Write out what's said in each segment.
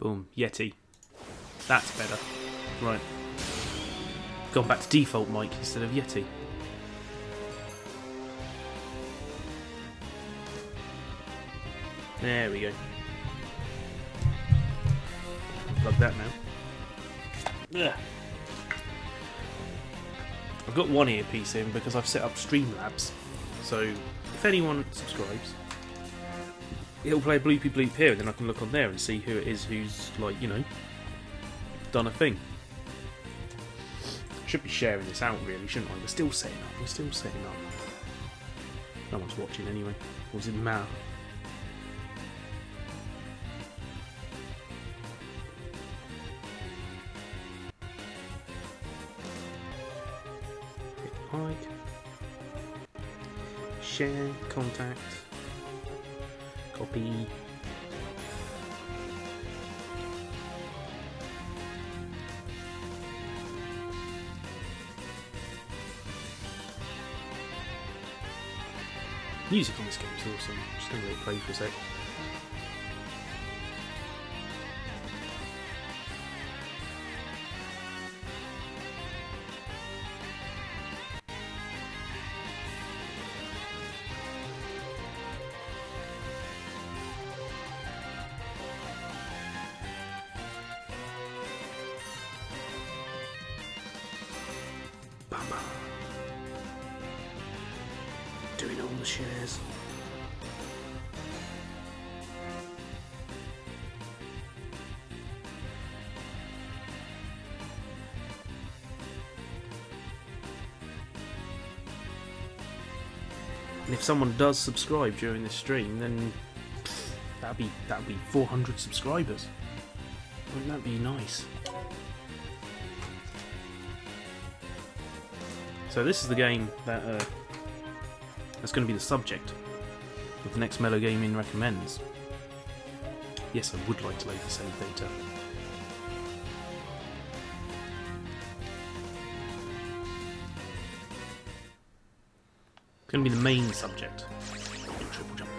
Boom. Yeti. That's better. Right. Gone back to default mic instead of Yeti. There we go. Plug that now. Ugh. I've got one earpiece in because I've set up Streamlabs. So if anyone subscribes, it'll play a bloopy bloop here, and then I can look on there and see who it is who's, like, you know, done a thing. Should be sharing this out, really, shouldn't I? We're still setting up. We're still setting up. No one's watching anyway. What does it matter? Like, share, contact, copy. Music on this game is awesome. Just gonna let it play for a sec. Doing all the shares. And if someone does subscribe during this stream, then that'd be 400 subscribers. Wouldn't that be nice? So this is the game that that's going to be the subject of the next Mellow Gaming Recommends. Yes, I would like to load the save data. It's going to be the main subject. Triple jump.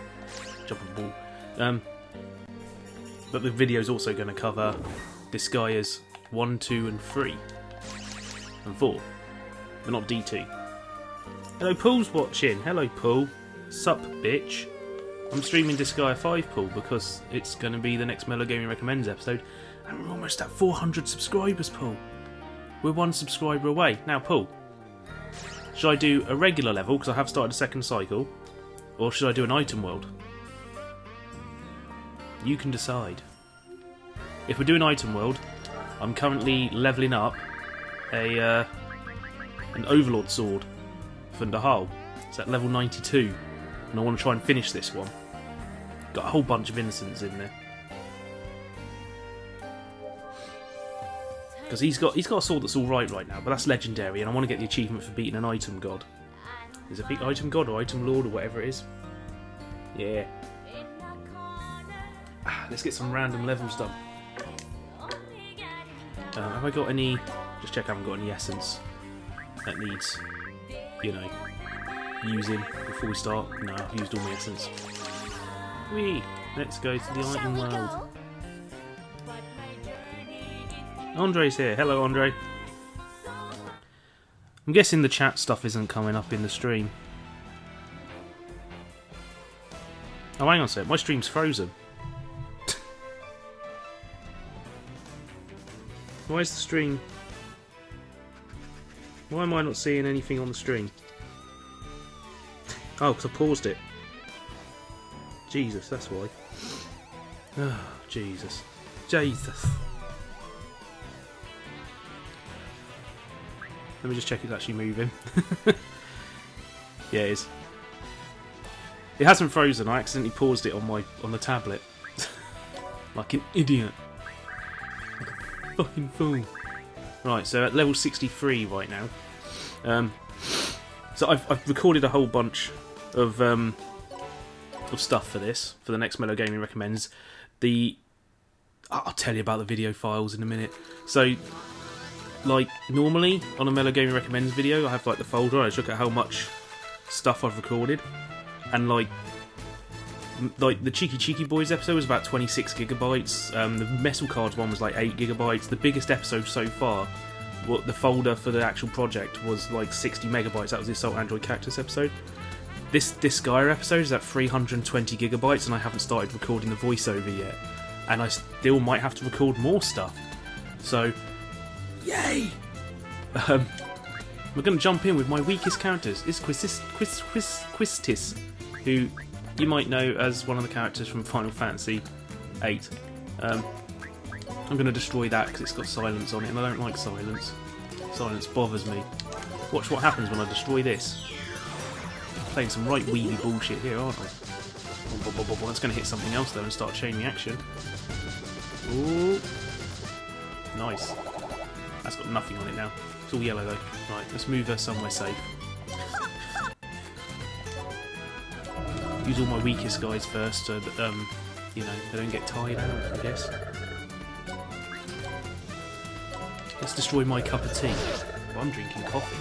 Jumping ball. But the video is also going to cover Disgaea's 1, 2 and 3. And 4. But not D2. Hello, Paul's watching. Hello, Paul. Sup, bitch. I'm streaming Disgaea 5, Paul, because it's going to be the next Mellow Gaming Recommends episode. And we're almost at 400 subscribers, Paul. We're 1 subscriber away. Now, Paul, should I do a regular level, because I have started a second cycle, or should I do an item world? You can decide. If we're doing item world, I'm currently levelling up an Overlord sword for Nahal. It's at level 92, and I want to try and finish this one. Got a whole bunch of innocents in there. Because he's got a sword that's alright right now, but that's legendary, and I want to get the achievement for beating an item god. Is it item god or item lord or whatever it is? Yeah. Let's get some random levels done. Have I got any... Just check I haven't got any essence that needs, you know, using before we start. No, I've used all my essence. Whee! Let's go to the item world. Andre's here. Hello, Andre. I'm guessing the chat stuff isn't coming up in the stream. Oh, hang on a sec. My stream's frozen. Why is the stream... Why am I not seeing anything on the stream? Oh, because I paused it. Jesus, that's why. Oh, Jesus. Jesus. Let me just check it's actually moving. Yeah, it is. It hasn't frozen. I accidentally paused it on the tablet. Like an idiot. Like a fucking fool. Right, so at level 63 right now. So I've recorded a whole bunch of stuff for this, for the next Mellow Gaming Recommends. I'll tell you about the video files in a minute. So, like, normally on a Mellow Gaming Recommends video, I have like the folder, I just look at how much stuff I've recorded, and like like the Cheeky Boys episode was about 26 gigabytes. The Metal Cards one was like 8 gigabytes. The biggest episode so far, what the folder for the actual project was like 60 megabytes. That was the Assault Android Cactus episode. This Disgaea episode is at 320 gigabytes, and I haven't started recording the voiceover yet. And I still might have to record more stuff. So, yay! We're going to jump in with my weakest characters. It's Quistis, who you might know as one of the characters from Final Fantasy VIII. I'm going to destroy that because it's got silence on it, and I don't like silence. Silence bothers me. Watch what happens when I destroy this. Playing some right weeby bullshit here, aren't I? That's going to hit something else though and start a chain reaction. Ooh. Nice. That's got nothing on it now. It's all yellow though. Right, let's move her somewhere safe. Use all my weakest guys first so that, you know, they don't get tired out, I guess. Let's destroy my cup of tea. Well, I'm drinking coffee.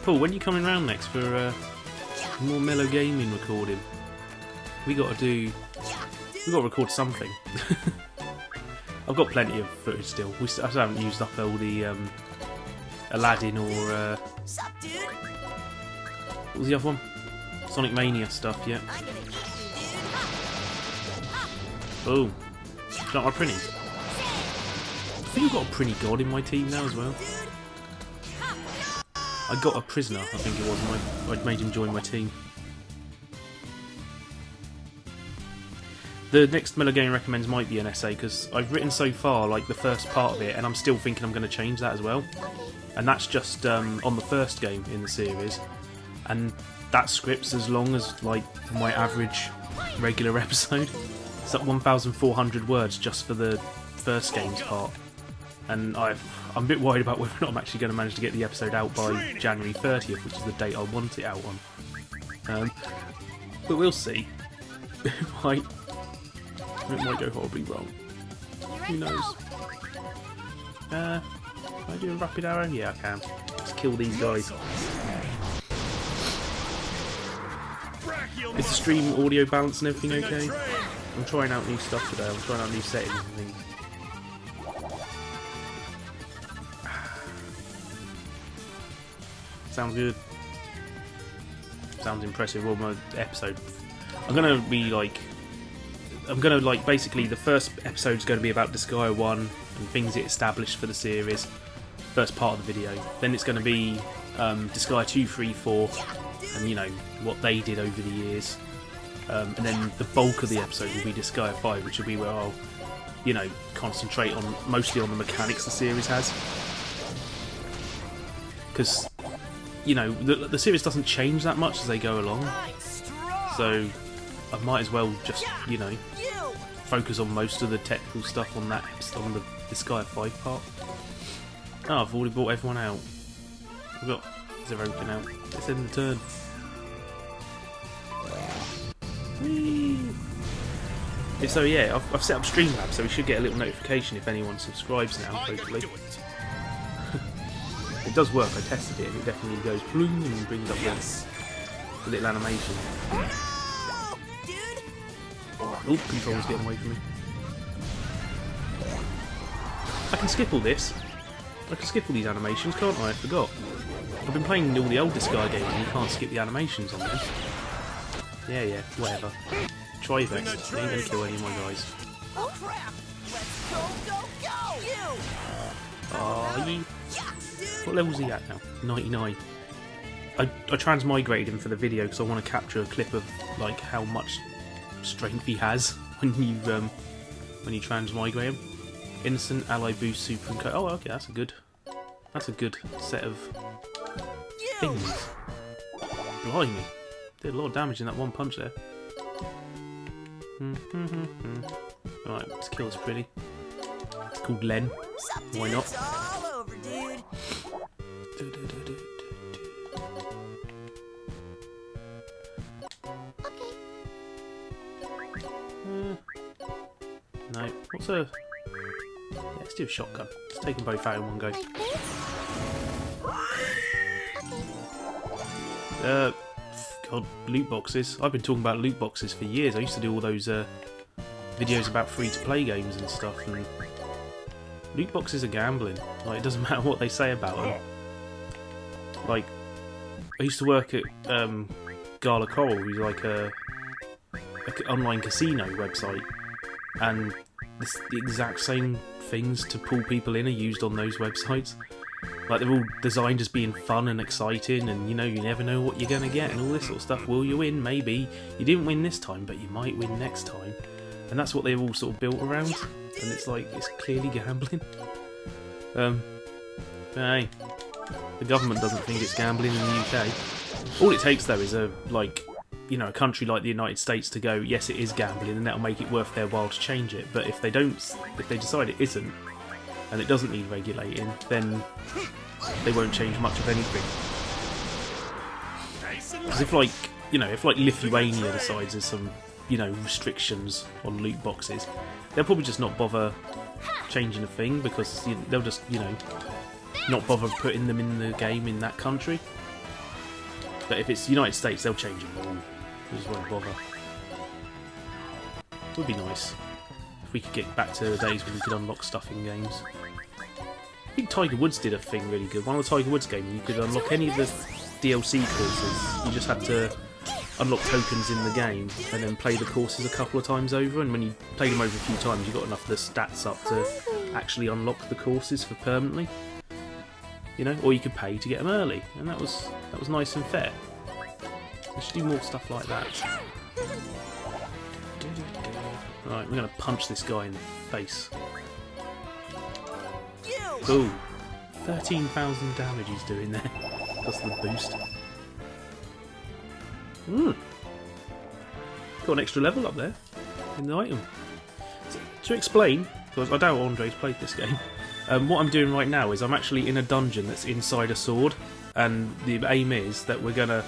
Paul, when are you coming round next for more Mellow gaming recording? We got to record something. I've got plenty of footage still. I still haven't used up all the Aladdin or what was the other one? Sonic Mania stuff yet. Boom. Got my Prinny. I think I've got a Prinny God in my team now as well. I got a prisoner, I think it was, I made him join my team. The next Mellow Game Recommends might be an essay, because I've written so far, like, the first part of it, and I'm still thinking I'm going to change that as well. And that's just on the first game in the series. And that script's as long as, like, my average regular episode. It's like 1,400 words just for the first game's part. And I'm a bit worried about whether or not I'm actually going to manage to get the episode out by January 30th, which is the date I want it out on. But we'll see. It might go horribly wrong. Who knows? Can I do a rapid arrow? Yeah, I can. Let's kill these guys. Is the stream audio balance and everything okay? I'm trying out new stuff today. I'm trying out new settings and things. Sounds good. Sounds impressive. Well, my episode. I'm gonna basically the first episode's going to be about Disgaea 1 and things it established for the series. First part of the video. Then it's going to be Disgaea 2, 3, 4, and you know what they did over the years. And then the bulk of the episode will be Disgaea 5, which will be where I'll, you know, concentrate on mostly on the mechanics the series has. Because, you know, the series doesn't change that much as they go along, so I might as well just, you know, focus on most of the technical stuff on that episode, on the Disgaea 5 part. Oh, I've already brought everyone out. We've got Zerokin out. Let's end the turn. Whee! So yeah, I've set up Streamlabs, so we should get a little notification if anyone subscribes now, hopefully. It does work, I tested it, and it definitely goes bloom and brings up the little animation. Oh, controller's getting away from me. I can skip all this. I can skip all these animations, can't I? I forgot. I've been playing all the old Disgaea games and you can't skip the animations on them. Yeah, whatever. Trivex, they ain't gonna kill any of my guys. Oh crap! Let's go! Oh, yeah. What level's he at now? 99. I transmigrated him for the video because I want to capture a clip of like how much strength he has when you transmigrate him. Innocent, ally boost, super and co. Oh, okay, that's a good set of things. Blimey, did a lot of damage in that one punch there. Alright, let's kill this pretty. It's called Len. Why not? It's all over, dude. No, what's a... Yeah, let's do a shotgun. Let's take them both out in one go. God, loot boxes. I've been talking about loot boxes for years. I used to do all those videos about free-to-play games and stuff, and loot boxes are gambling. Like, it doesn't matter what they say about them. Like, I used to work at Gala Coral, who's like a online casino website, and the exact same things to pull people in are used on those websites. Like, they're all designed as being fun and exciting, and you know, you never know what you're going to get and all this sort of stuff. Will you win? Maybe. You didn't win this time, but you might win next time. And that's what they're all sort of built around, and it's like, it's clearly gambling. Hey, the government doesn't think it's gambling in the UK. All it takes, though, is a country like the United States to go, yes, it is gambling, and that'll make it worth their while to change it. But if they decide it isn't, and it doesn't need regulating, then they won't change much of anything. Because if Lithuania decides there's some, restrictions on loot boxes, they'll probably just not bother changing a thing, because they'll just, not bother putting them in the game in that country. But if it's the United States, they'll change them all. They just won't bother. It would be nice if we could get back to the days when we could unlock stuff in games. I think Tiger Woods did a thing really good. One of the Tiger Woods games, you could unlock any of the DLC courses. You just had to unlock tokens in the game and then play the courses a couple of times over. And when you played them over a few times, you got enough of the stats up to actually unlock the courses for permanently. Or you could pay to get them early, and that was nice and fair. We should do more stuff like that. Right, we're going to punch this guy in the face. Ooh, 13,000 damage he's doing there. That's the boost. Got an extra level up there in the item. So, to explain, because I doubt Andre's played this game, what I'm doing right now is I'm actually in a dungeon that's inside a sword, and the aim is that we're gonna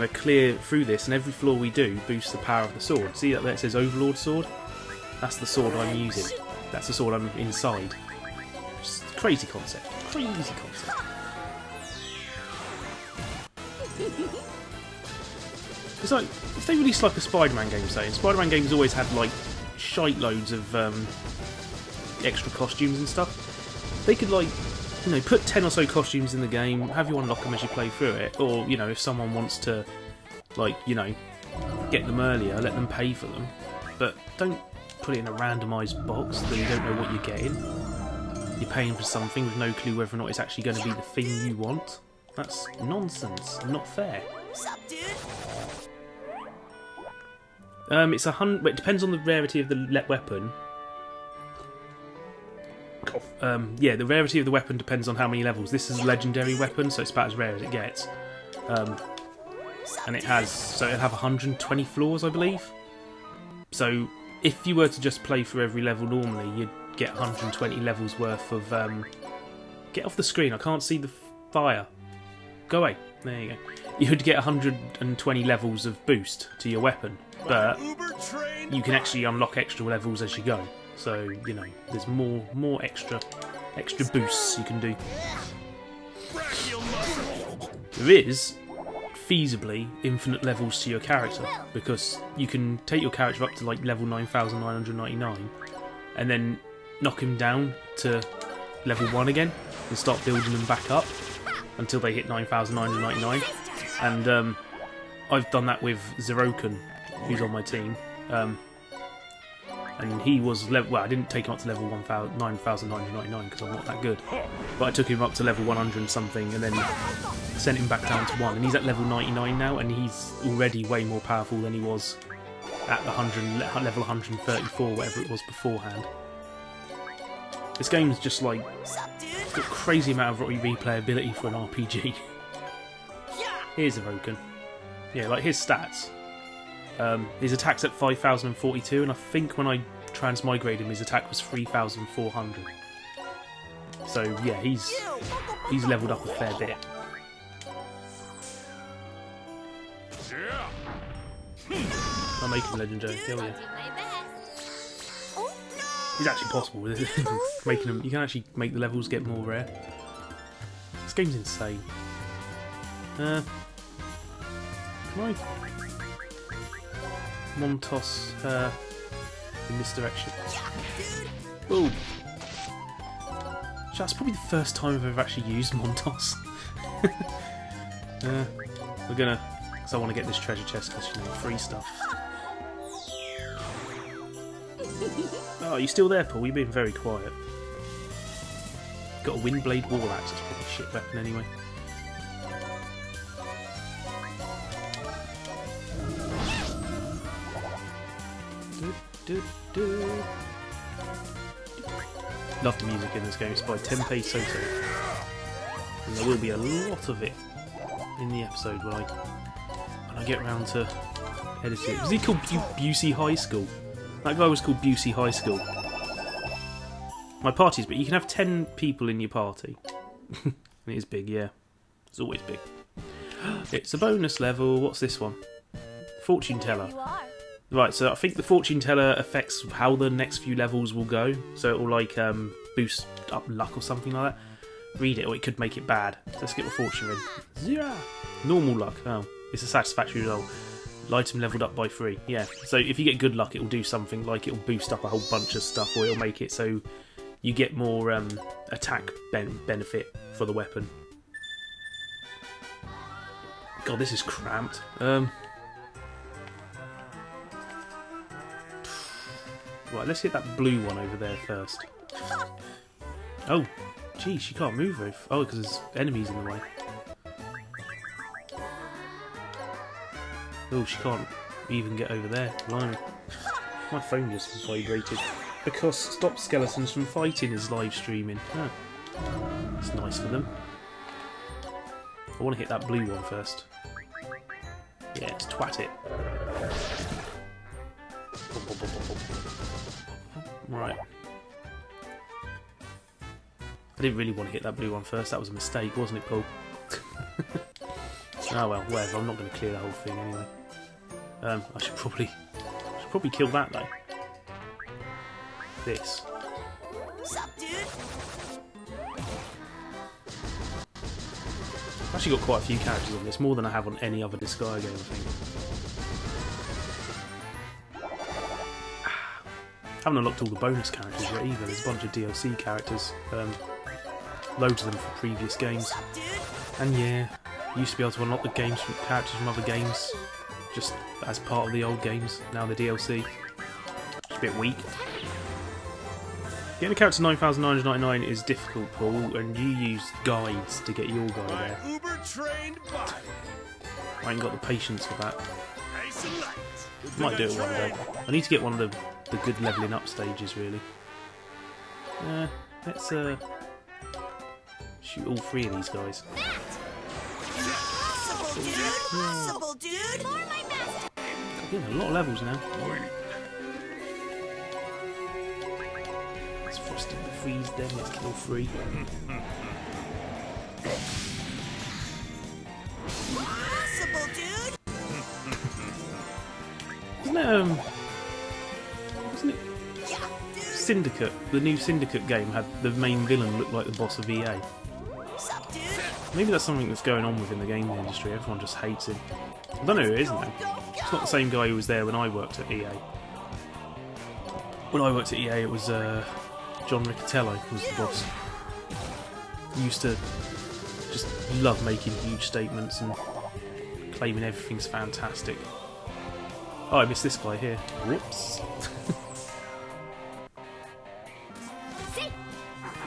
clear through this, and every floor we do boosts the power of the sword. See that there it says Overlord Sword? That's the sword I'm using. That's the sword I'm inside. Just crazy concept. Crazy concept. It's like, if they released like a Spider-Man game, say, and Spider-Man games always had like shite loads of extra costumes and stuff, they could put 10 or so costumes in the game, have you unlock them as you play through it, or if someone wants to get them earlier, let them pay for them, but don't put it in a randomised box that you don't know what you're getting. You're paying for something with no clue whether or not it's actually going to be the thing you want. That's nonsense, not fair. What's up, dude? It's 100. It depends on the rarity of the weapon. Yeah, the rarity of the weapon depends on how many levels. This is a legendary weapon, so it's about as rare as it gets. And it'll have 120 floors, I believe. So if you were to just play through every level normally, you'd get 120 levels worth of. Get off the screen! I can't see the fire. Go away. There you go. You'd get 120 levels of boost to your weapon, but you can actually unlock extra levels as you go. So, there's more extra boosts you can do. There is, feasibly, infinite levels to your character, because you can take your character up to level 9,999 and then knock him down to level 1 again and start building them back up until they hit 9,999. And I've done that with Zeroken, who's on my team. And he was I didn't take him up to level 9,999 because I'm not that good. But I took him up to level 100 and something, and then sent him back down to 1. And he's at level 99 now, and he's already way more powerful than he was at the level 134, whatever it was beforehand. This game's just got a crazy amount of replayability for an RPG. Here's Evoken. Yeah, his stats. His attack's at 5,042, and I think when I transmigrate him, his attack was 3,400. So yeah, he's leveled up a fair bit. I'll make him legendary. Hell yeah. It's actually possible with it. Making them, you can actually make the levels get more rare. This game's insane. Can I Montos in this direction? Boom! That's probably the first time I've ever actually used Montos. We're gonna... because I want to get this treasure chest because, you know, free stuff. Oh, are you still there, Paul? You've been very quiet. Got a Windblade Wall Axe, it's probably a shit weapon anyway. Love the music in this game, it's by Tempe Soto. And there will be a lot of it in the episode when I get around to edit it. Was he called Busey High School? That guy was called Busey High School. My party's big. You can have 10 people in your party. And it is big, yeah. It's always big. It's a bonus level. What's this one? Fortune Teller. Right, so I think the Fortune Teller affects how the next few levels will go. So it will like boost up luck or something like that. Read it, or it could make it bad. So let's get the fortune in. Yeah. Normal luck. Oh, it's a satisfactory result. Item leveled up by 3. Yeah. So if you get good luck, it will do something like it will boost up a whole bunch of stuff, or it will make it so you get more attack benefit for the weapon. God, this is cramped. Right, let's hit that blue one over there first. Oh, geez, she can't move her. Oh, because there's enemies in the way. Oh, she can't even get over there. Blimey. My phone just vibrated. Because Stop Skeletons from Fighting is live streaming. Oh. It's nice for them. I want to hit that blue one first. Yeah, let's twat it. Right. I didn't really want to hit that blue one first. That was a mistake, wasn't it, Paul? Oh well, whatever. I'm not going to clear the whole thing anyway. I should probably kill that though. This. What's up, dude? I've actually got quite a few characters on this, more than I have on any other Disgaea game, I think. Haven't unlocked all the bonus characters yet either. There's a bunch of DLC characters, loads of them for previous games. What's up, dude? And yeah, you used to be able to unlock the characters from other games, just as part of the old games. Now the DLC. It's a bit weak. Getting a character 9,999 is difficult, Paul, and you use guides to get your guy there. Uber-trained body. I ain't got the patience for that. Nice and light. Might do it one day. I need to get one of the good levelling up stages, really. Let's shoot all 3 of these guys. Possible, dude! Possible, dude! For my master! I'm getting a lot of levels now. Let's frost the freeze them, let's kill 3. Possible, dude! Wasn't it Yeah, dude! Syndicate? The new Syndicate game had the main villain look like the boss of EA. What's up, dude? Maybe that's something that's going on within the gaming industry. Everyone just hates him. I don't know who it is now. It's not the same guy who was there when I worked at EA. When I worked at EA, it was John Riccatello was the boss. He used to just love making huge statements and claiming everything's fantastic. Oh, I missed this guy here. Whoops. See? I'm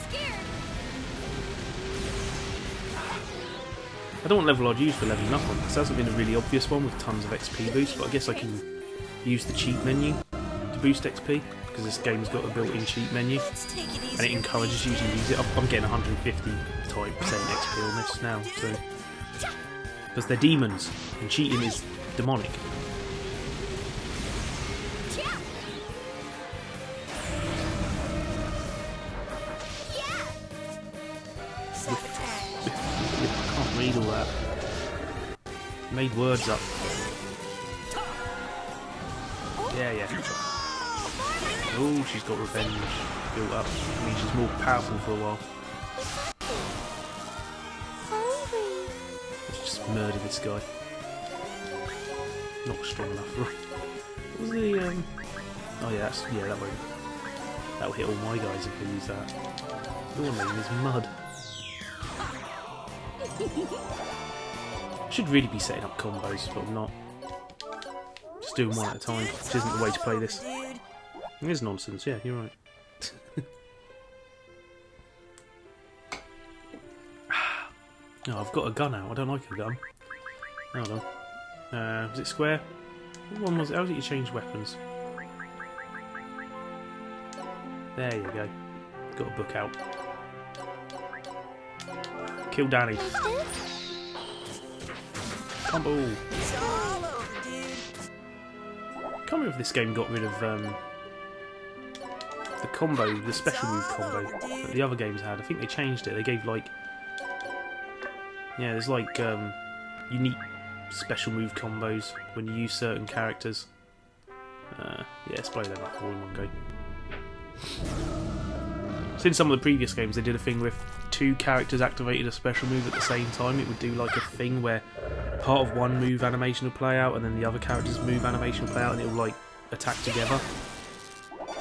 scared. I don't know what level I'd use for leveling up on. This hasn't been a really obvious one with tons of XP boost, but I guess I can use the cheat menu to boost XP, because this game's got a built-in cheat menu, Let's take it easy. and it encourages you to use it. I'm getting 150 type % XP on this now, so because they're demons, and cheating is demonic. Yeah. Yeah. Sabotage. I can't read all that. Made words up. Yeah. Oh, she's got revenge built up. I mean, she's more powerful for a while. Hungry. Let's just murder this guy. Not strong enough, right? What was the oh yeah, that'll hit all my guys if we use that. Your name is Mud. Should really be setting up combos, but I'm not. Just doing one at a time, which isn't the way to play this. Dude. It is nonsense, yeah, you're right. Oh, I've got a gun out. I don't like a gun. Hold on. Was it square? What one was it? How was it you change weapons? There you go. Got a book out. Kill Danny. Combo. It's all over, dude. I can't remember if this game got rid of the combo, the special move combo that the other games had. I think they changed it. They gave like, yeah, there's like unique special move combos when you use certain characters. Yeah, let's blow them up all in one go. So in some of the previous games they did a thing where if two characters activated a special move at the same time, it would do like a thing where part of one move animation would play out and then the other character's move animation would play out and it would like attack together.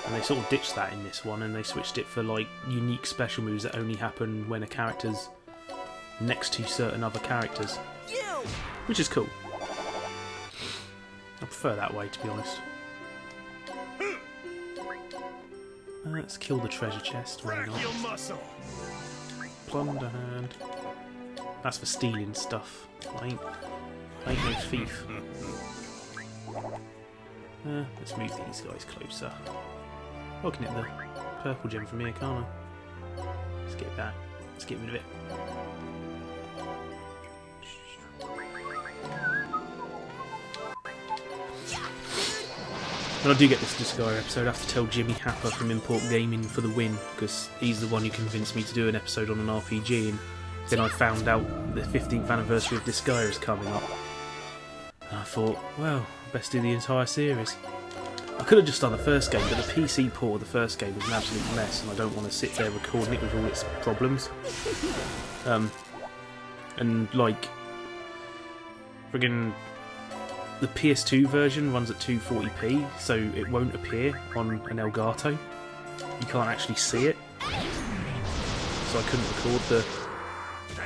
And they sort of ditched that in this one and they switched it for like unique special moves that only happen when a character's next to certain other characters. Which is cool. I prefer that way, to be honest. Let's kill the treasure chest. Why not? Your muscle. Plunder hand. That's for stealing stuff. I ain't no thief. Let's move these guys closer. I can hit the purple gem from here, can't I? Let's get that. Let's get rid of it. When I do get this Disgaea episode, I have to tell Jimmy Happer from Import Gaming for the win, because he's the one who convinced me to do an episode on an RPG, and then I found out the 15th anniversary of Disgaea is coming up. And I thought, well, best do the entire series. I could have just done the first game, but the PC port of the first game was an absolute mess, and I don't want to sit there recording it with all its problems. And like, friggin' the PS2 version runs at 240p, so it won't appear on an Elgato. You can't actually see it. So I couldn't record the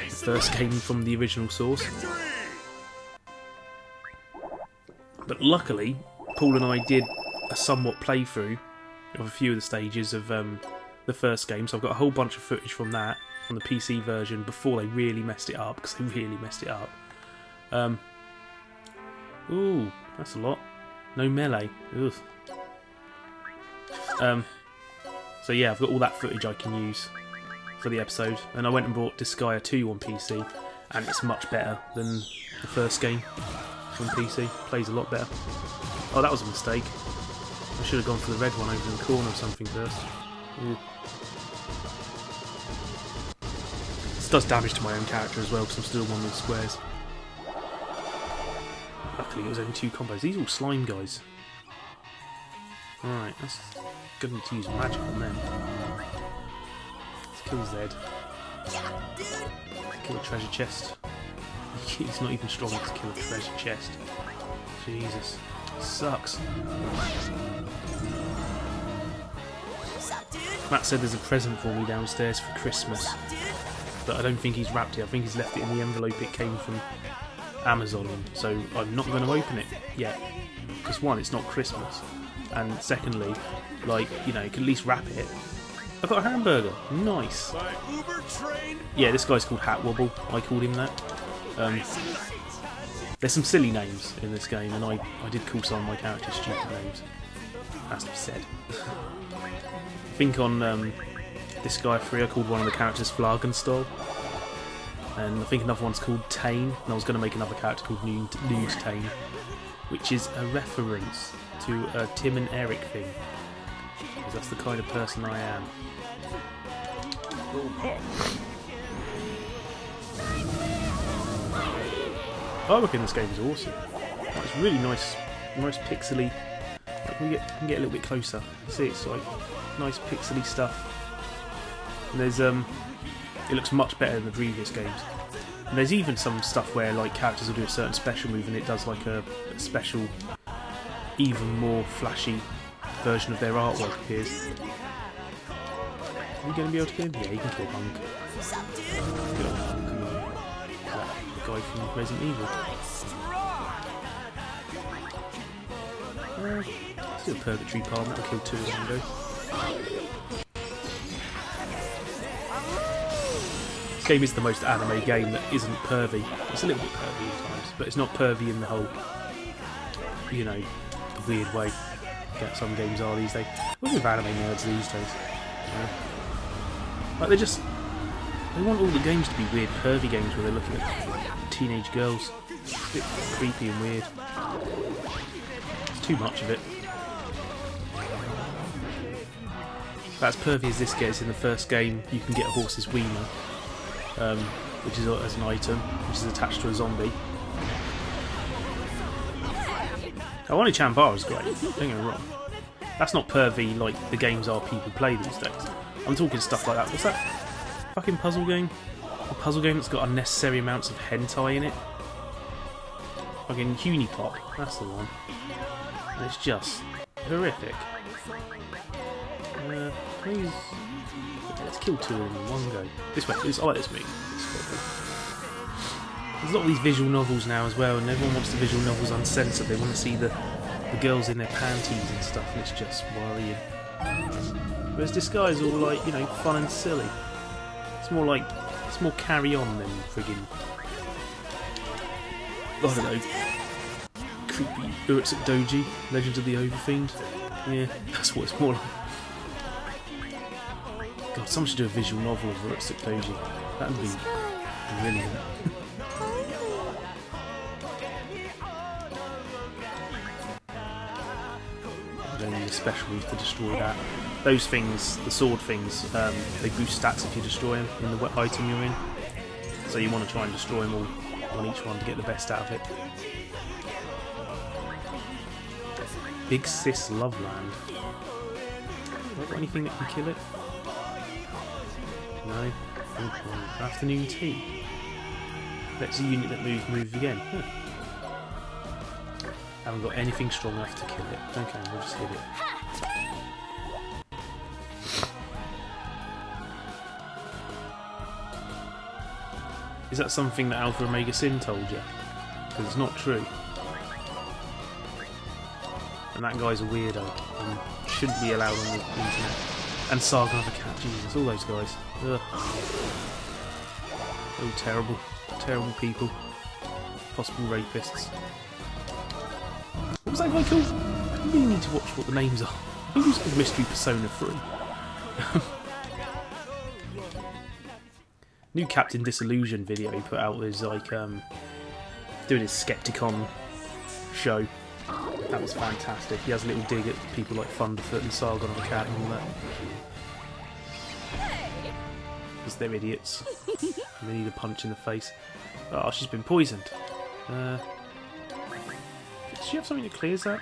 first game from the original source. But luckily, Paul and I did a somewhat playthrough of a few of the stages of the first game, so I've got a whole bunch of footage from that, from the PC version, before they really messed it up, because they really messed it up. Ooh, that's a lot. No melee. Ugh. So yeah, I've got all that footage I can use for the episode, and I went and bought Disgaea 2 on PC, and it's much better than the first game on PC. Plays a lot better. Oh, that was a mistake. I should have gone for the red one over in the corner or something first. Ooh. This does damage to my own character as well, because I'm still one with squares. Luckily it was only 2 combos. These are all slime guys. Alright, that's gonna need to use magic on them. Let's kill Zed. Kill a treasure chest. He's not even strong enough to kill a treasure chest. Jesus. Sucks. Matt said there's a present for me downstairs for Christmas. But I don't think he's wrapped it. I think he's left it in the envelope it came from Amazon, so I'm not going to open it yet, because one, it's not Christmas, and secondly, like, you know, you can at least wrap it. I've got a hamburger, nice. Yeah, this guy's called Hat Wobble, I called him that. There's some silly names in this game, and I did call some of my characters stupid names, as I've said. I think on Disgaea 3 I called one of the characters Flagenstall. And I think another one's called Tane, and I was going to make another character called Nude Tane, which is a reference to a Tim and Eric thing, because that's the kind of person I am. Artwork in this game is awesome. It's really nice pixely. Like, we can get a little bit closer. See, it's like nice pixely stuff. And there's it looks much better than the previous games. And there's even some stuff where like characters will do a certain special move and it does like a special, even more flashy version of their artwork appears. Are you going to be able to kill him? Yeah, you can kill Hunk. What's up, dude? Good old Hunk. The guy from Resident Evil. Let's do a purgatory palm, that'll kill 2 in one go. This game is the most anime game that isn't pervy. It's a little bit pervy at times, but it's not pervy in the whole, you know, the weird way that some games are these days. Look at anime nerds these days. Yeah. Like they want all the games to be weird, pervy games where they're looking at teenage girls. It's a bit creepy and weird. It's too much of it. But as pervy as this gets in the first game, you can get a horse's wiener, which is as an item, which is attached to a zombie. Oni-chan Bar is great, don't get me wrong. That's not pervy like the games are people play these days. I'm talking stuff like that. What's that fucking puzzle game? A puzzle game that's got unnecessary amounts of hentai in it? Fucking Unipop, that's the one. And it's just horrific. Please. Let's kill 2 of them in one go. This way, I like this move. There's a lot of these visual novels now as well, and everyone wants the visual novels uncensored. They want to see the girls in their panties and stuff, and it's just worrying. Whereas Disgaea is all like, you know, fun and silly. It's more like, it's more carry on than friggin', I don't know, creepy Urutsuki Doji, Legends of the Overfiend. Yeah, that's what it's more like. God, someone should do a visual novel of Urutsuki Doji. That would be brilliant. I don't need a special move to destroy that. Those things, the sword things, they boost stats if you destroy them in the item you're in. So you want to try and destroy them all on each one to get the best out of it. Big Sis Loveland. Have I got anything that can kill it? No. Afternoon tea. Let's a unit that move again. Huh. Haven't got anything strong enough to kill it. Okay, we'll just hit it. Is that something that Alpha Omega Sin told you? Because it's not true. And that guy's a weirdo and shouldn't be allowed on the internet. And Saga of the Cat, Jesus, all those guys. Ugh. They're all terrible. Terrible people. Possible rapists. What was that guy called? I really need to watch what the names are. I think he was called Mystery Persona 3. New Captain Disillusion video he put out was like doing his Skepticon show. That was fantastic. He has a little dig at people like Thunderfoot and Sargon of the Cat and all that. Because they're idiots. And they need a punch in the face. Oh, she's been poisoned. Does she have something that clears that?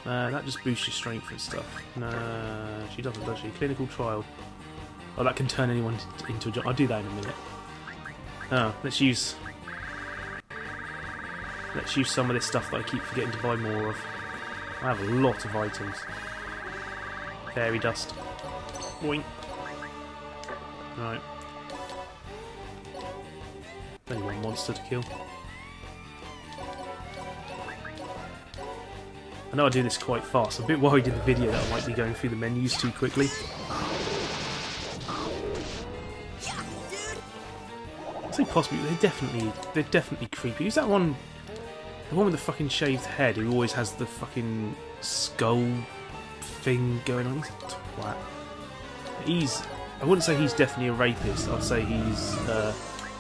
That just boosts your strength and stuff. No, she doesn't, does she? Clinical trial. Oh, that can turn anyone into a... I'll do that in a minute. Oh, let's use some of this stuff that I keep forgetting to buy more of. I have a lot of items. Fairy dust. Boink. Right. Only one monster to kill. I know I do this quite fast. I'm a bit worried in the video that I might be going through the menus too quickly. I'd say possibly, they're definitely creepy. Who's that one? The one with the fucking shaved head who always has the fucking skull thing going on. He's a twat. I wouldn't say he's definitely a rapist. I'd say he's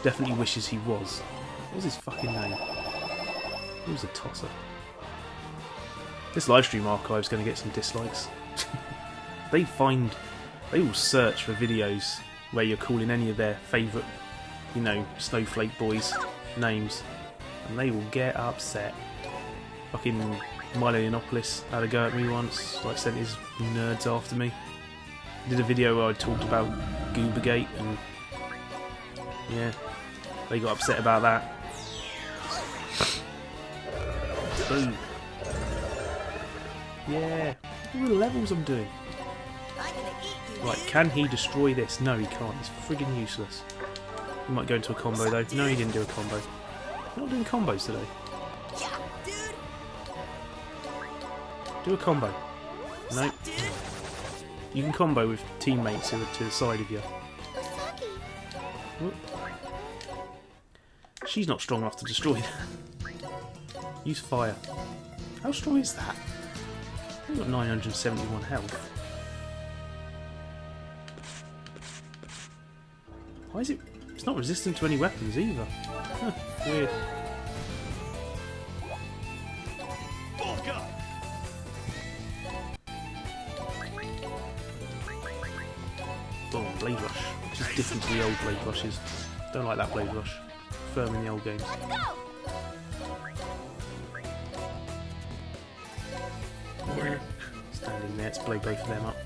definitely wishes he was. What was his fucking name? He was a tosser. This livestream archive's going to get some dislikes. They will search for videos where you're calling any of their favourite, you know, snowflake boys names, and they will get upset. Fucking Milo Yiannopoulos had a go at me once, like sent his nerds after me. I did a video where I talked about Goobergate and Yeah, they got upset about that. Boom. Yeah, all the levels I'm doing. I'm gonna eat you, Right, dude. can he destroy this? No, he can't. He's friggin' useless. He might go into a combo though. No, he didn't do a combo. Not doing combos today. Yeah, dude. Do a combo. No, Dude. you can combo with teammates who are to the side of you. Usagi. Whoop. She's not strong enough to destroy that. Use fire. How strong is that? I've got 971 health. Why is it? It's not resistant to any weapons either. Huh, weird. Bulk up. Oh, Blade Rush. Which is different to the old Blade Rushes. Don't like that Blade Rush. Firm in the old games. Let's go. Stand in there, let's blow both of them up.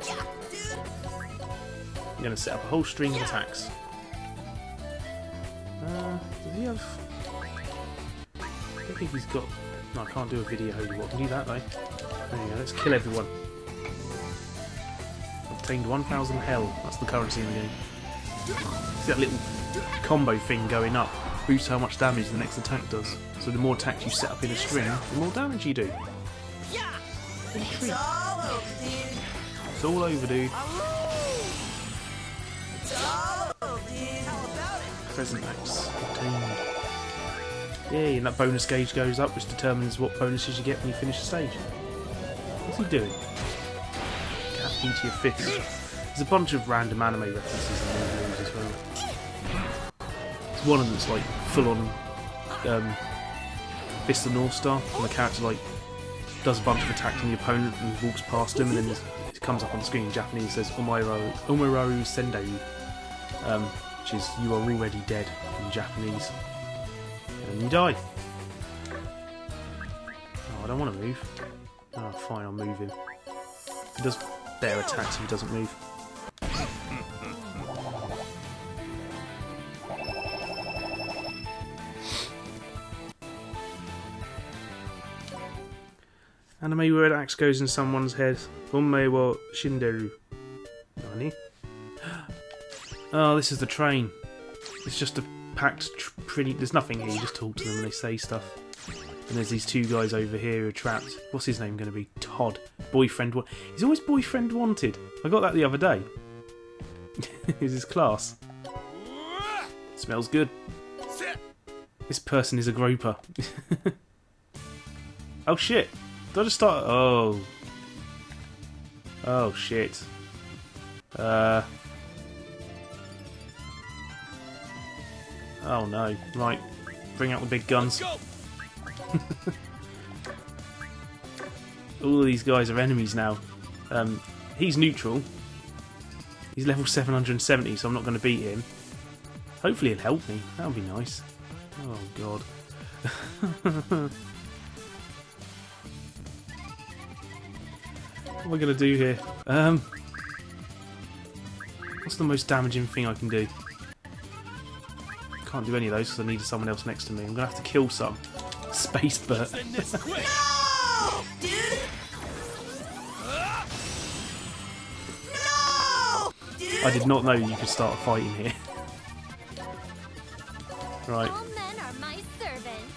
Yeah, dude. I'm going to set up a whole string of attacks. Does he have... I don't think he's got... No, I can't do a video holy war. I can do that though. There you go, let's kill everyone. Obtained 1000 hell. That's the currency in the game. See that little combo thing going up? Boosts how much damage the next attack does. So the more attacks you set up in a string, the more damage you do. Yeah. What a treat. It's all over, dude. It's all over, dude. It's all over, dude. How about it? Present axe obtained. Yay, and that bonus gauge goes up, which determines what bonuses you get when you finish the stage. What's he doing? Cat into your fist. There's a bunch of random anime references in these moves as well. There's one of them that's like full on Fist of the North Star, and the character like does a bunch of attacks on the opponent and walks past him, and then it comes up on the screen in Japanese and says Omairaru Sendai, which is you are already dead in Japanese. And you die. Oh, I don't want to move. Oh, fine, I'll move him. He does better attacks if he doesn't move. Anime word axe goes in someone's head. Unmei wa shinderu. Nani? Oh, this is the train. It's just a packed pretty. There's nothing here. You just talk to them and they say stuff. And there's these two guys over here who are trapped. What's his name going to be? Todd. Boyfriend. He's always boyfriend wanted. I got that the other day. Is his class? Smells good. Sit. This person is a groper. Oh shit! Did I just start? Oh. Oh shit. Oh no. Right. Bring out the big guns. Go. All of these guys are enemies now. He's neutral. He's level 770, so I'm not going to beat him. Hopefully he'll help me. That would be nice. Oh god. What am I going to do here? What's the most damaging thing I can do? Can't do any of those because I need someone else next to me. I'm going to have to kill some. Space Burt. Send this quick. No, dude. No, dude. I did not know you could start a fight in here. Right, All men are my servants.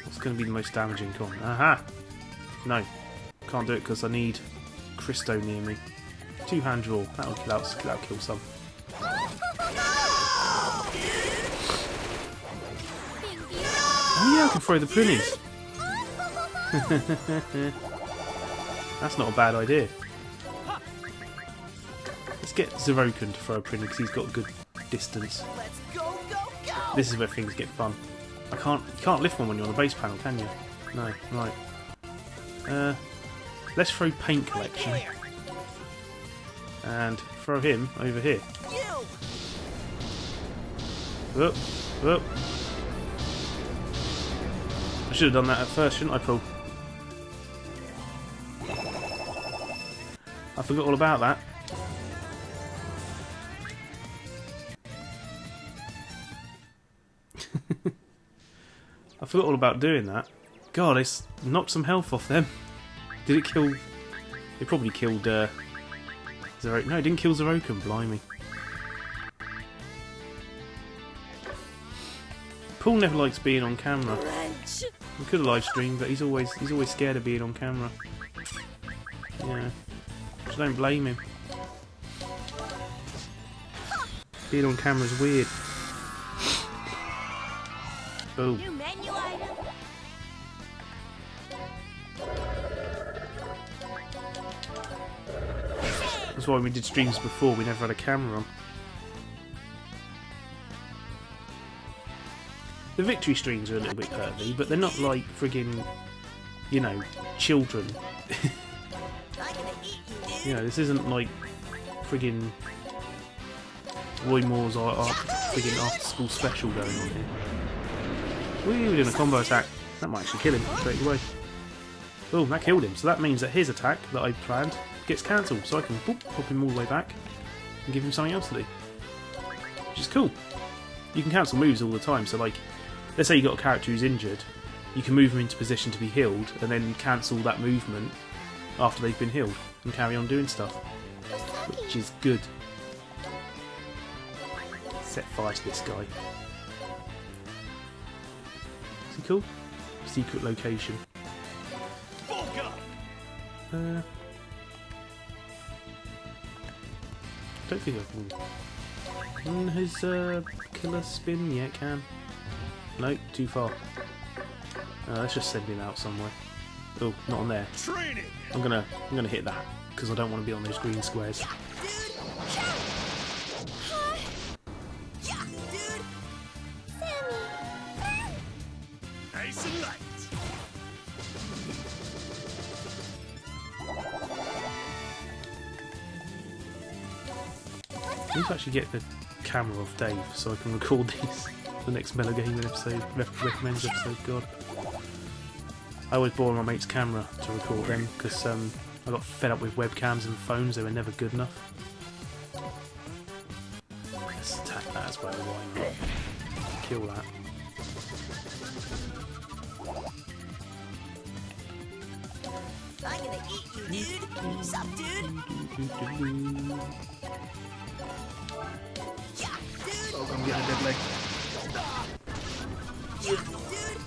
what's going to be the most damaging con? Aha! No, can't do it because I need Christo near me. Two-hand draw. That'll kill some. Being beautiful. Oh yeah, I can throw the prinnies. That's not a bad idea. Let's get Zeroken to throw a prinny because he's got good distance. Let's go, go, go. This is where things get fun. You can't lift one when you're on the base panel, can you? No, right. Let's throw Paint Collection Right and throw him over here. there. You. Whoop, whoop. I should have done that at first, shouldn't I, Paul? I forgot all about that. I forgot all about doing that. God, it's knocked some health off them. Did it kill... It probably killed... Zero... No, it didn't kill Zeroken, blimey. Paul never likes being on camera. Wrench. We could have live streamed, but he's always scared of being on camera. Yeah. Just don't blame him. Being on camera's weird. Boom. New menu item. That's why when we did streams before, we never had a camera on. The victory streams are a little bit pervy, but they're not like friggin', you know, children. I'm gonna eat you, dude. You know, this isn't like friggin' Roy Moore's friggin' after school special going on here. We're doing a combo attack. That might actually kill him straight away. Oh, that killed him. So that means that his attack that I planned gets cancelled. So I can boop, pop him all the way back and give him something else to do. Which is cool. You can cancel moves all the time. So like, let's say you got a character who's injured. You can move them into position to be healed and then cancel that movement after they've been healed and carry on doing stuff. Which is good. Set fire to this guy. Is he cool? Secret location. Bulk up. Don't think I can. His killer spin? Yeah, it can. Nope, too far. Let's just send him out somewhere. Oh, not on there. Training. I'm gonna hit that because I don't want to be on those green squares. Dude. Yeah, dude. Nice and light. I need to actually get the camera off Dave so I can record these. The next Mellow Gaming episode, recommends episode. God, I always borrow my mate's camera to record them because I got fed up with webcams and phones. They were never good enough. Let's attack that as well. Why not? Kill that. I'm gonna eat you, dude. Sup, dude? Yeah, dude. Oh, I'm getting a dead leg. You, dude.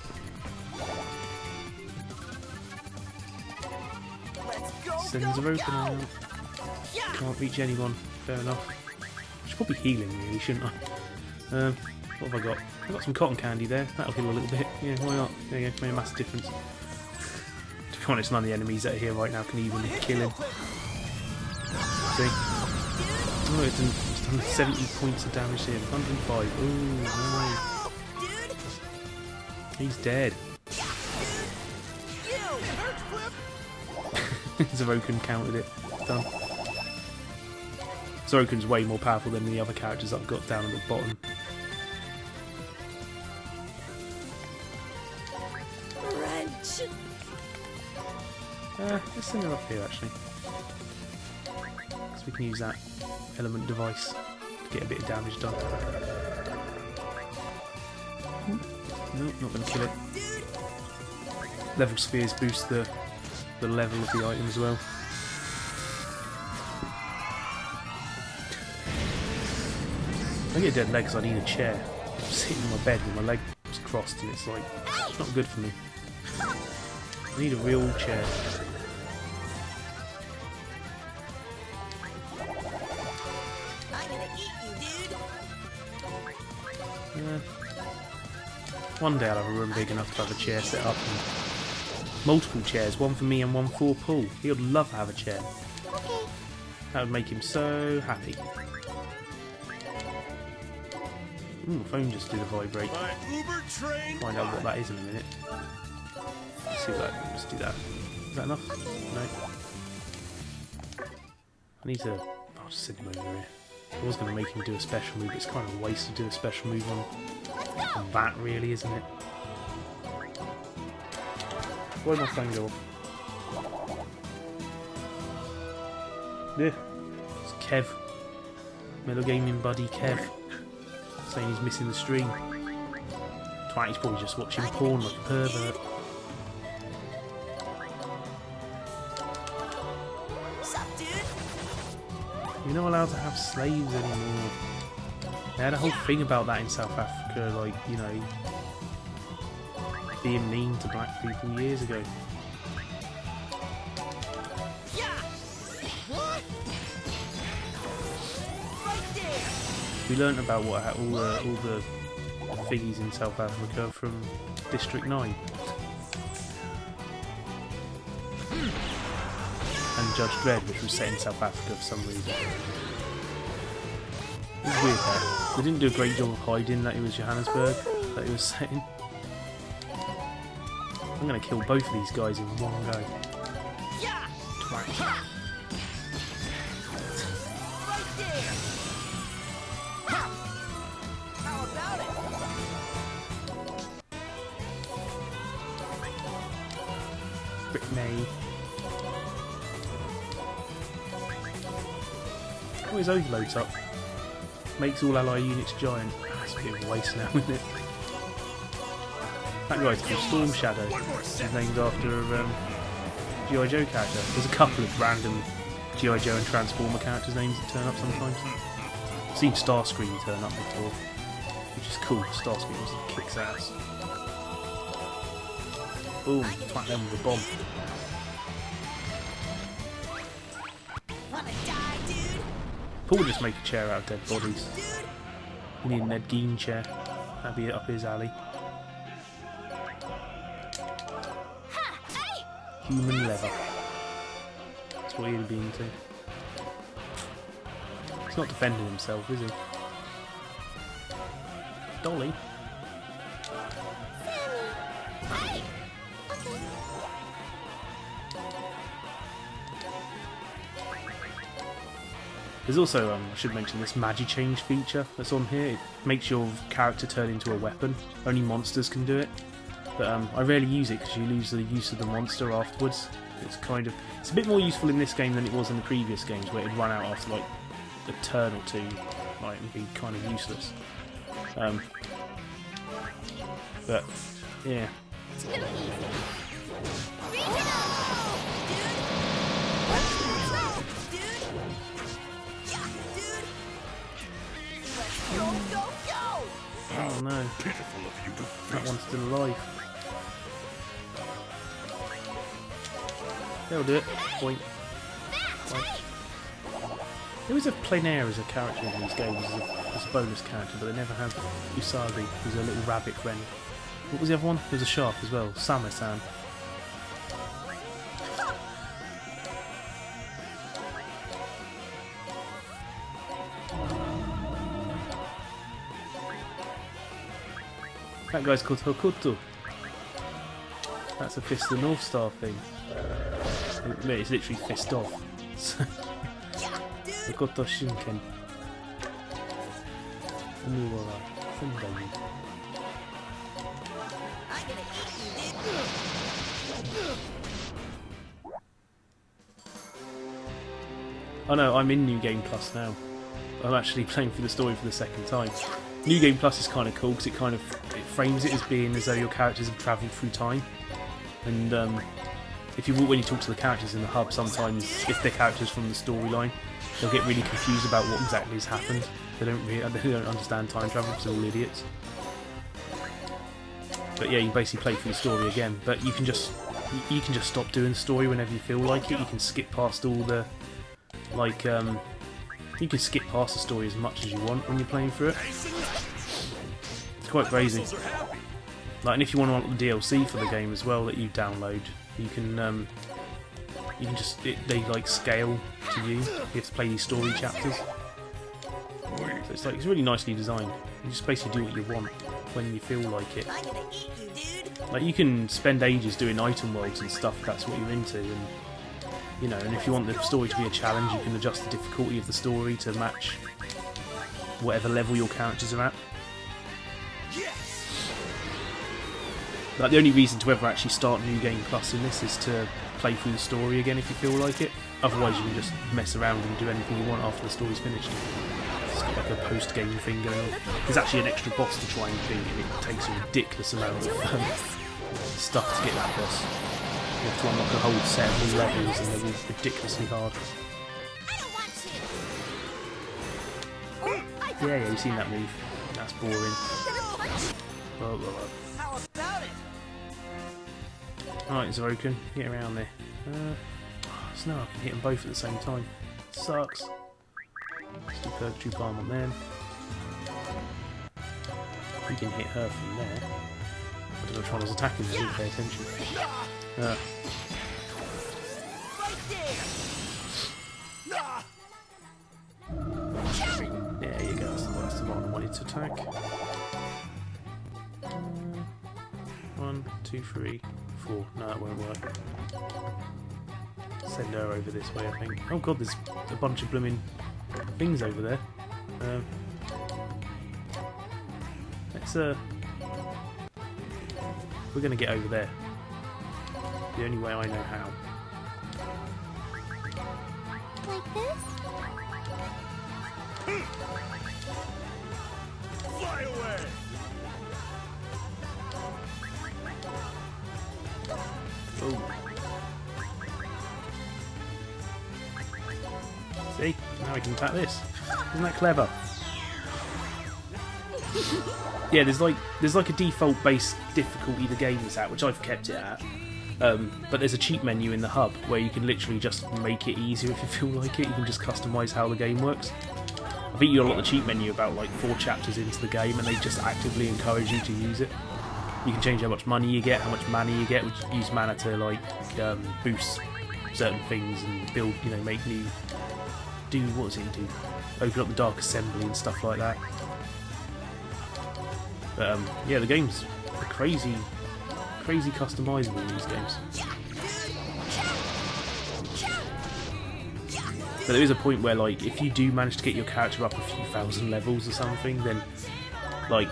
Let's go. Sends are open out. Yeah. Can't reach anyone. Fair enough. I should probably heal him really, shouldn't I? What have I got? I've got some cotton candy there. That'll heal a little bit. Yeah, why not? There you go. Made a massive difference. To be honest, none of the enemies that are here right now can even kill him. See? Oh, it's done 70 points of damage here. 105. Ooh, no. Oh, dude. He's dead. You. Zeroken counted it. Done. Zeroken's way more powerful than the other characters I've got down at the bottom. Wrench. Let's send her up here actually. So we can use that element device to get a bit of damage done. Nope, not going to kill it. Level spheres boost the level of the item as well. I get a dead leg because I need a chair. I'm sitting on my bed with my legs crossed and it's like, it's not good for me. I need a real chair. I'm gonna eat you, dude. One day I'll have a room big enough to have a chair set up. And multiple chairs, one for me and one for Paul. He would love to have a chair. That would make him so happy. Ooh, my phone just did a vibrate. My Uber train. Find out what that is in a minute. Let's see what that. Let's do that. Is that enough? No. I need to. I'll just send him over here. I was going to make him do a special move, but it's kind of a waste to do a special move on that, really, isn't it? Why did my phone go off? Yeah, it's Kev. Mellow Gaming buddy Kev. Saying he's missing the stream. Right, he's probably just watching porn like a pervert. Sup, dude? You're not allowed to have slaves anymore. They had a whole thing about that in South Africa, like, you know, being mean to black people years ago. Yeah. What? Right there. We learnt about all the thingies in South Africa from District 9. And Judge Dredd, which was set in South Africa for some reason. It was weird though. They didn't do a great job of hiding that it was Johannesburg that it was set in. I'm gonna kill both of these guys in one go. Yeah. Twat. Right there. Ha. How about it? Brittany. Oh, his overload's up. Makes all ally units giant. That's a bit of a waste now, isn't it? That guy's called Storm Shadow. He's named after a G.I. Joe character. There's a couple of random G.I. Joe and Transformer characters' names that turn up sometimes. I've seen Starscream turn up before, which is cool. Starscream was kicks ass. Boom, twat them with a bomb. Wanna die, dude? Paul would just make a chair out of dead bodies. Dude. We need an Ed Gein chair. That'd be up his alley. Ha! Hey! Human leather. That's what he'd be into. He's not defending himself, is he? Dolly? Hey! Okay. There's also, I should mention, this Magi Change feature that's on here. It makes your character turn into a weapon. Only monsters can do it. But I rarely use it because you lose the use of the monster afterwards. It's a bit more useful in this game than it was in the previous games, where it'd run out after like a turn or two, like, and be kind of useless. But yeah, Too easy. Go, go, go! oh no, Pitiful of you to that face. one's still alive. They'll do it. Point. Hey! There was a plein air as a character in these games as a bonus character, but they never had Usagi, who's a little rabbit friend. What was the other one? There was a shark as well, Sama-san. That guy's called Hokuto. That's a Fist of the North Star thing. It's literally fist off. Yeah, dude! Hokuto Shinken. Omuwara Fundayu. I'm gonna eat you, dude! Oh no, I'm in New Game Plus now. I'm actually playing through the story for the second time. New Game Plus is kind of cool because it frames it as being as though your characters have travelled through time. And when you talk to the characters in the hub, sometimes if they're characters from the storyline, they'll get really confused about what exactly has happened. They don't understand time travel because they're all idiots. But yeah, you basically play through the story again. But you can just stop doing the story whenever you feel like it. You can skip past all the you can skip past the story as much as you want when you're playing through it. It's quite crazy. Muscles are happy. Like, and if you want the DLC for the game as well that you download, you can they like scale to you. You have to play these story chapters. So it's really nicely designed. You just basically do what you want when you feel like it. I'm gonna eat you, dude! Like, you can spend ages doing item worlds and stuff if that's what you're into, and you know, and if you want the story to be a challenge, you can adjust the difficulty of the story to match whatever level your characters are at. Yes. Like, the only reason to ever actually start New Game Plus in this is to play through the story again if you feel like it. Otherwise, you can just mess around and do anything you want after the story's finished. It's got like a post-game thing going on. There's actually an extra boss to try and beat, and it takes a ridiculous amount of stuff to get that boss. You have to unlock a whole set of new levels, and they're all ridiculously hard. I don't want to. Oh, I got Yeah, you've seen that move. That's boring. gonna punch. Blah, blah, blah. How about it? Alright, Zoroken, get around there. So now I can hit them both at the same time. Sucks. Let's do Purgatory Palm on them. We can hit her from there. I don't know if Tron was attacking, I didn't pay attention. Right there. There you go, that's the one I wanted to attack. 1, 2, 3, 4. No, that won't work. Send her over this way, I think. Oh god, there's a bunch of blooming things over there. Let's we're gonna get over there. The only way I know how. Like this? Fly away! Oh. See? Now we can attack this. Isn't that clever? Yeah, there's like a default base difficulty the game is at, which I've kept it at. But there's a cheat menu in the hub where you can literally just make it easier if you feel like it. You can just customise how the game works. I think you unlock the cheat menu about like 4 chapters into the game, and they just actively encourage you to use it. You can change how much money you get, how much mana you get, which use mana to like boost certain things and build, you know, make new. What does it do? Open up the Dark Assembly and stuff like that. But yeah, the game's crazy customisable in these games. But there is a point where, like, if you do manage to get your character up a few thousand levels or something, then like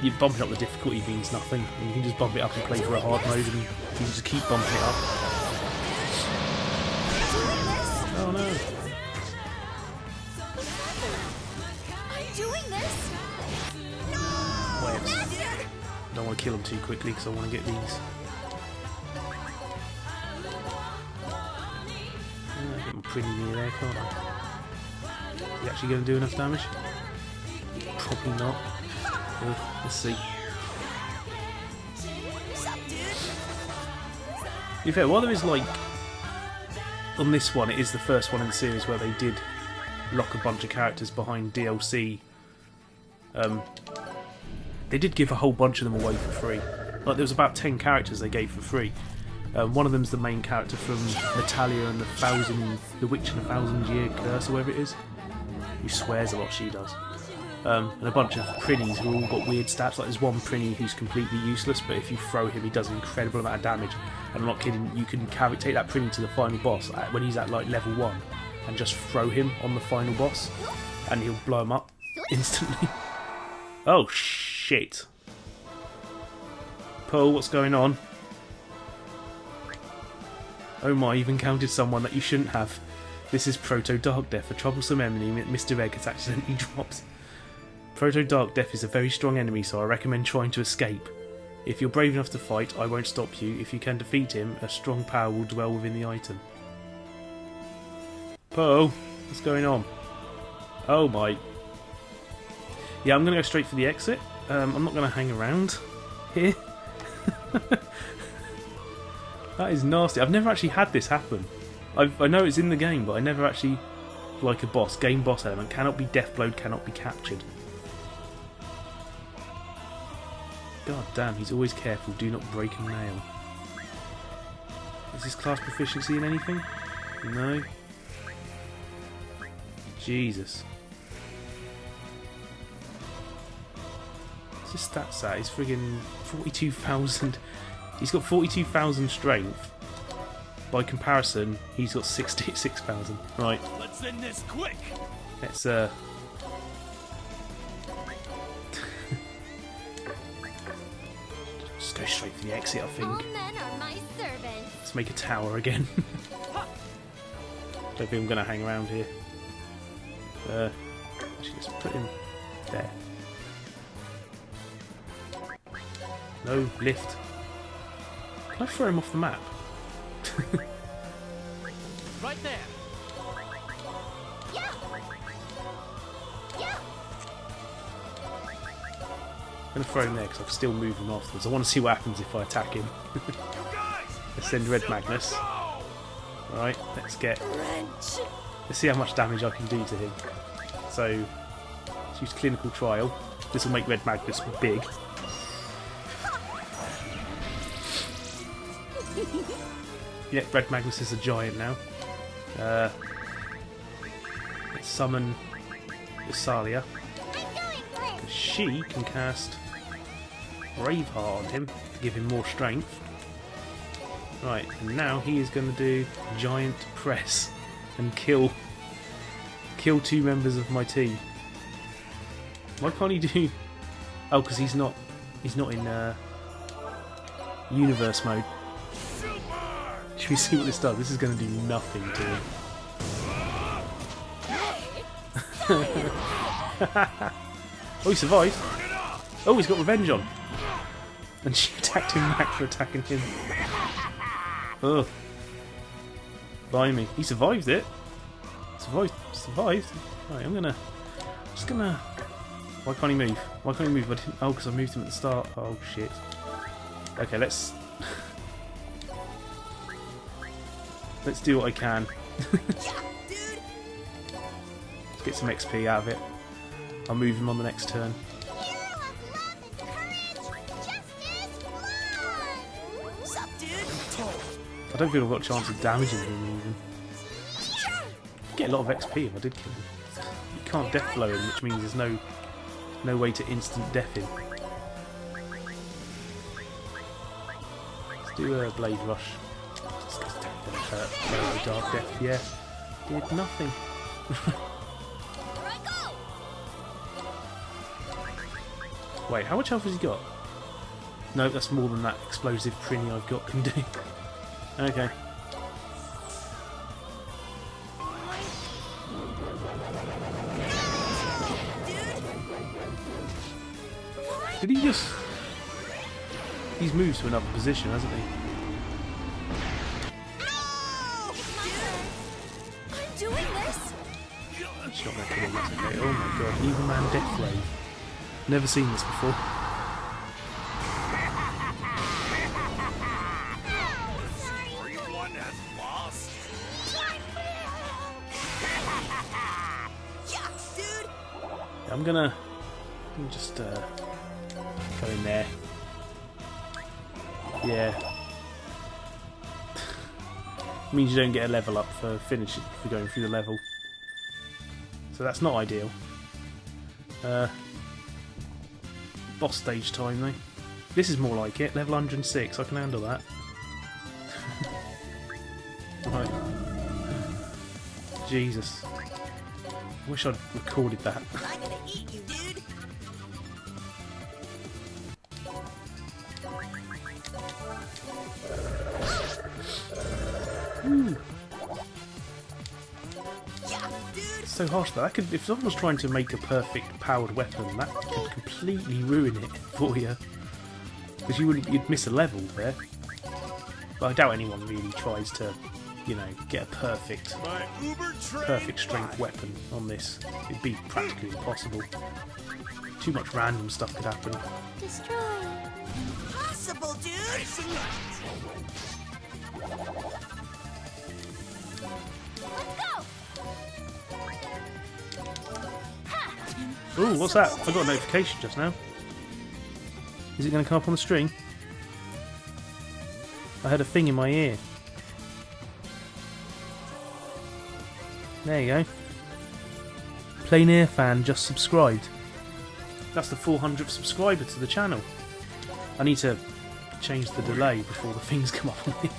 you bumping up the difficulty means nothing. You can just bump it up and play for a hard mode, and you can just keep bumping it up. Oh no! I'm doing this. Wait, I don't want to kill them too quickly because I want to get these. Get them pretty near there, can't I? You actually going to do enough damage? Probably not. Well, let's see. Sup, dude? To be fair, while there is like on this one, it is the first one in the series where they did lock a bunch of characters behind DLC. They did give a whole bunch of them away for free. Like there was about 10 characters they gave for free. One of them's the main character from Natalia and the Witch and the 1,000-Year Curse, or whatever it is. Who swears a lot, she does. And a bunch of Prinnies who all got weird stats. Like there's one Prinny who's completely useless, but if you throw him, he does an incredible amount of damage. And I'm not kidding, you can take that Prinny to the final boss when he's at like level 1, and just throw him on the final boss, and he'll blow him up instantly. Oh shit! Paul, what's going on? Oh my, you've encountered someone that you shouldn't have. This is Proto Dark Death, a troublesome enemy Mr. Egg has accidentally dropped. Proto Dark Death is a very strong enemy, so I recommend trying to escape. If you're brave enough to fight, I won't stop you. If you can defeat him, a strong power will dwell within the item. Poe, what's going on? Oh my. Yeah, I'm going to go straight for the exit. I'm not going to hang around here. That is nasty. I've never actually had this happen. I know it's in the game, but I never actually, like a boss, game boss element, cannot be deathblowed, cannot be captured. God damn, he's always careful, do not break a nail. Is this class proficiency in anything? No. Jesus. What's his stats at? He's friggin' 42,000. He's got 42,000 strength. By comparison, he's got 66,000. Right. Let's end this quick. Let's just go straight for the exit, I All think. men are my servants. Let's make a tower again. Don't think I'm gonna hang around here. Actually, let's put him there. No, lift. Can I throw him off the map? Right there. Yeah. Yeah. I'm going to throw him there because I can still move him afterwards. I want to see what happens if I attack him. You guys. Let's send Red Magnus. Go. Alright, let's see how much damage I can do to him. So, let's use clinical trial. This will make Red Magnus big. Yeah, Red Magnus is a giant now. Let's summon Isalia. She can cast Braveheart on him to give him more strength. Right, and now he is going to do Giant Press and kill 2 members of my team. Why can't he do? Oh, because he's not in universe mode. Should we see what this does? This is going to do nothing to him. Oh, he survived. Oh, he's got revenge on. And she attacked him back for attacking him. Ugh. Blimey. He survived it. Survived. Right, just gonna... Why can't he move? Why can't he move? Oh, because I moved him at the start. Oh, shit. Okay, let's do what I can. Let's get some XP out of it. I'll move him on the next turn. I don't feel I've got a chance of damaging him even. Get a lot of XP if I did kill him. You can't death blow him, which means there's no way to instant death him. Let's do a Blade Rush. Just because Dark Death, yeah. Did nothing. Wait, how much health has he got? No, that's more than that explosive Trini I've got can do. Okay. Did he just... He's moved to another position, hasn't he? I'm doing this. She's not going to kill him, that's okay. Oh my god, Evil Man Death Wave. Never seen this before. Everyone has lost. I'm gonna just go in there. Yeah. Means you don't get a level up for going through the level. So that's not ideal. Boss stage time though. This is more like it. Level 106. I can handle that. Right. Jesus. Wish I'd recorded that. I'm gonna eat you, dude. Ooh. Yeah, dude. It's so harsh though. That could, if someone was trying to make a perfect powered weapon, that could completely ruin it for you. Because you'd miss a level there. But I doubt anyone really tries to, you know, get a perfect strength weapon on this. It'd be practically impossible. Too much random stuff could happen. Destroy. Possible, dude. Let's go. Ooh, what's that? I got a notification just now. Is it going to come up on the stream? I heard a thing in my ear. There you go. Plein Air fan just subscribed. That's the 400th subscriber to the channel. I need to change the delay before the things come up on here.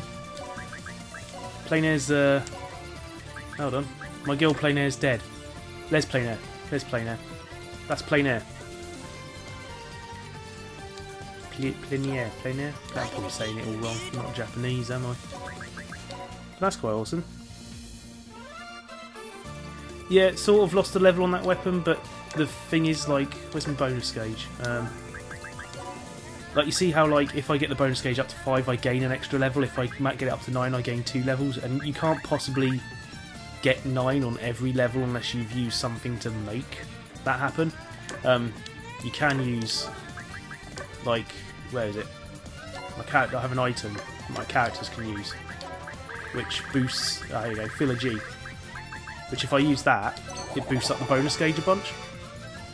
Plein Air's hold on. My girl Plein Air's dead. Les Plein Air. There's Plein Air. That's Plein Air. Plein Air. I'm probably saying it all wrong. I'm not Japanese, am I? That's quite awesome. Yeah, sort of lost a level on that weapon, but the thing is, like, where's my bonus gauge? Like, you see how, like, if I get the bonus gauge up to 5, I gain an extra level. If I might get it up to 9, I gain 2 levels. And you can't possibly get 9 on every level unless you've used something to make that happen. You can use, like, where is it? I have an item my characters can use, which boosts, there you go, Fill a G. Which if I use that, it boosts up the bonus gauge a bunch.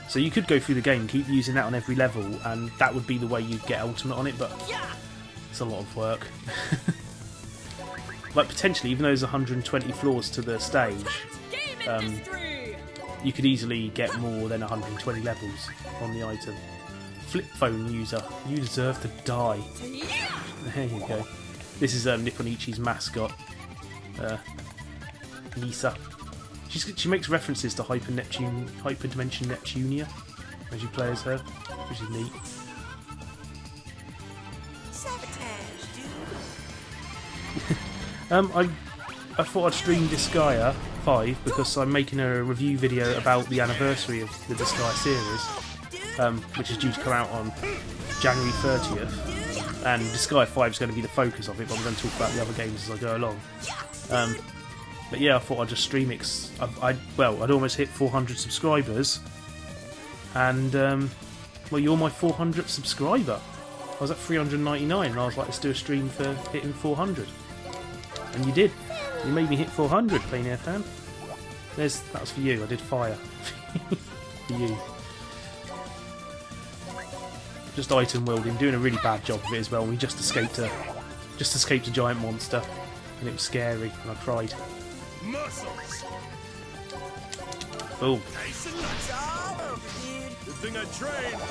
So you could go through the game, keep using that on every level, and that would be the way you'd get ultimate on it, but it's a lot of work. Like, potentially, even though there's 120 floors to the stage, you could easily get more than 120 levels on the item. Flip phone user, you deserve to die. There you go. This is Nipponichi's mascot, Lisa. She makes references to Hyperdimension Neptunia as you play as her, which is neat. Sabotage, dude. I thought I'd stream Disgaea 5 because I'm making a review video about the anniversary of the Disgaea series, which is due to come out on January 30th. And Disgaea 5 is going to be the focus of it, but I'm going to talk about the other games as I go along. But yeah, I thought I'd just stream it. I'd almost hit 400 subscribers, and well, you're my 400th subscriber. I was at 399, and I was like, let's do a stream for hitting 400, and you did. You made me hit 400, Plain Air Fan. That was for you. I did fire for you. Just item wielding, doing a really bad job of it as well. We just escaped a giant monster, and it was scary, and I cried. Muscles. Oh. Nice and It's all over, dude. good thing I trained.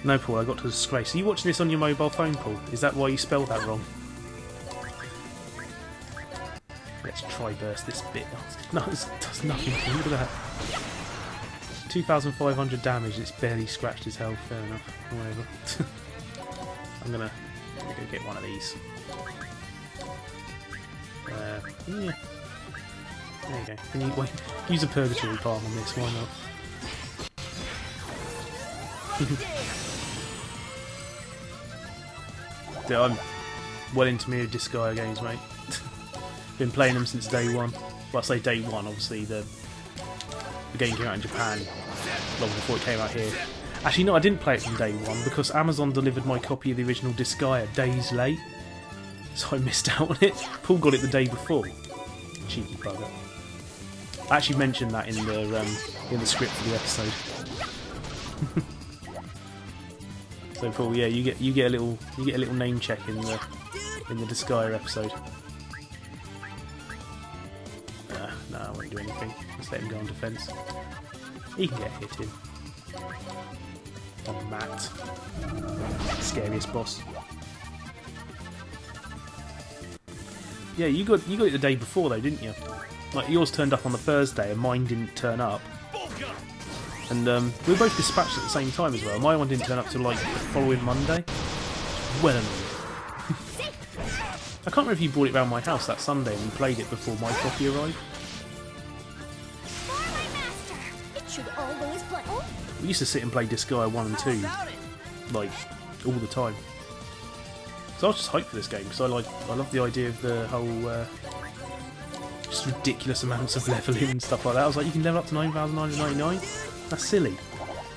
No, Paul, I got to disgrace. Are you watching this on your mobile phone, Paul? Is that why you spelled that wrong? Let's try burst this bit. No, it does nothing. Look at that. 2,500 damage. It's barely scratched his health. Fair enough. Whatever. I'm gonna go get one of these. Yeah. There you go. Can you use a purgatory palm on this? Why not? Dude, I'm well into me with Disgaea games, mate. Been playing them since day one. Well, I say day one. Obviously, the game came out in Japan long before it came out here. Actually, no, I didn't play it from day one because Amazon delivered my copy of the original Disgaea days late, so I missed out on it. Paul got it the day before. Cheeky bugger. I actually mentioned that in the script for the episode. So Paul, yeah, you get a little name check in the Disgaea episode. No, I won't do anything. Just let him go on defence. He can get hit in. On Matt. Scariest boss. Yeah, you got it the day before though, didn't you? Like, yours turned up on the Thursday and mine didn't turn up. And we were both dispatched at the same time as well. My one didn't turn up till like the following Monday. Well annoying. I can't remember if you brought it round my house that Sunday and we played it before my copy arrived. For my master. It should always play. Oh, We used to sit and play Disgaea 1 and 2, like, all the time. So I was just hyped for this game, because I love the idea of the whole, just ridiculous amounts of leveling and stuff like that. I was like, you can level up to 9,999? That's silly.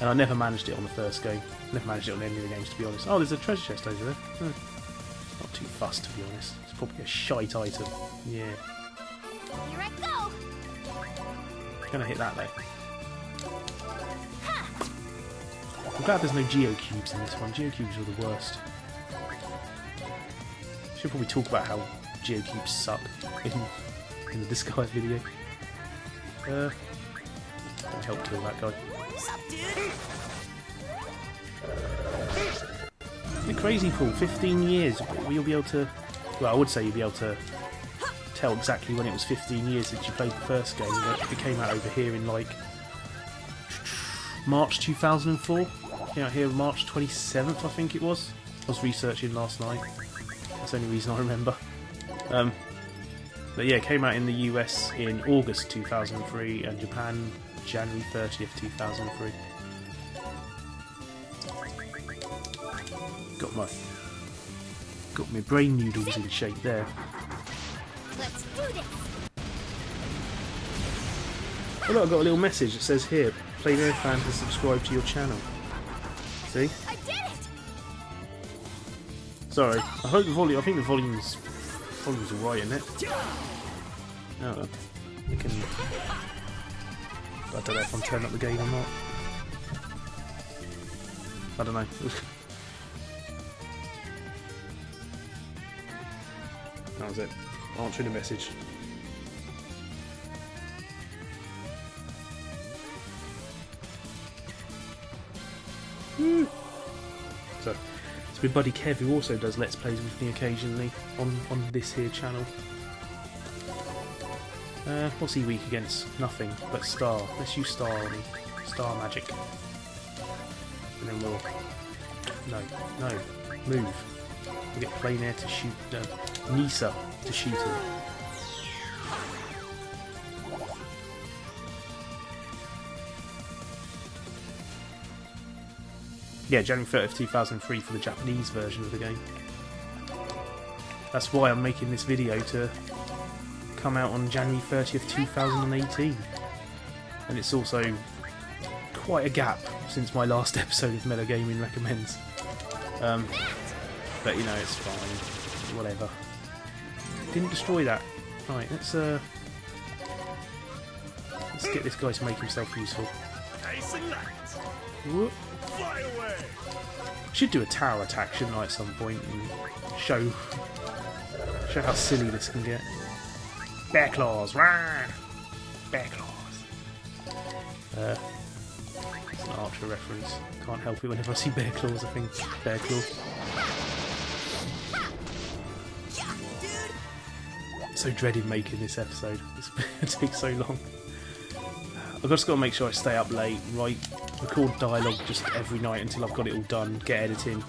And I never managed it on the first game. Never managed it on any of the games, to be honest. Oh, there's a treasure chest over there. Not too fussed, to be honest. It's probably a shite item. Yeah. here I go. Gonna hit that, though. I'm glad there's no geocubes in this one. Geocubes are the worst. Should probably talk about how geocubes suck in the Disgaea video. Don't help kill that guy. What's up, dude? You're crazy, Paul. 15 years. You'll be able to... Well, I would say you'll be able to tell exactly when it was 15 years since you played the first game. It came out over here in, like, March 2004. Came out here March 27th, I think it was. I was researching last night. That's the only reason I remember. But yeah, it came out in the US in August 2003 and Japan January 30th, 2003. Got my brain noodles in shape there. Let's do this. Oh look, I got a little message that says here, Plain Air fan has subscribed to your channel. See? I did it. Sorry, I hope the volume. I think the volume's alright, isn't it? Oh, well, we can. I don't know if I'm turning up the gain or not. I don't know. That was it. Answering a message. So, it's my buddy Kev who also does Let's Plays with me occasionally on this here channel. What's he weak against? Nothing but Star. Let's use Star on him. Star magic. And then we'll... No. Move. We'll get Plain Air to shoot... Nisa to shoot him. Yeah, January 30th, 2003 for the Japanese version of the game. That's why I'm making this video, to come out on January 30th, 2018. And it's also quite a gap since my last episode of Mellow Gaming Recommends. But you know, it's fine. Whatever. Didn't destroy that. Right, let's get this guy to make himself useful. Whoop. Fly away! Should do a tower attack, shouldn't I, at some point, and show how silly this can get. Bear claws, rah! Bear claws. It's an Archer reference. Can't help it whenever I see bear claws. I think bear claw. So dreaded making this episode. It takes so long. I've just got to make sure I stay up late, record dialogue just every night until I've got it all done, get editing.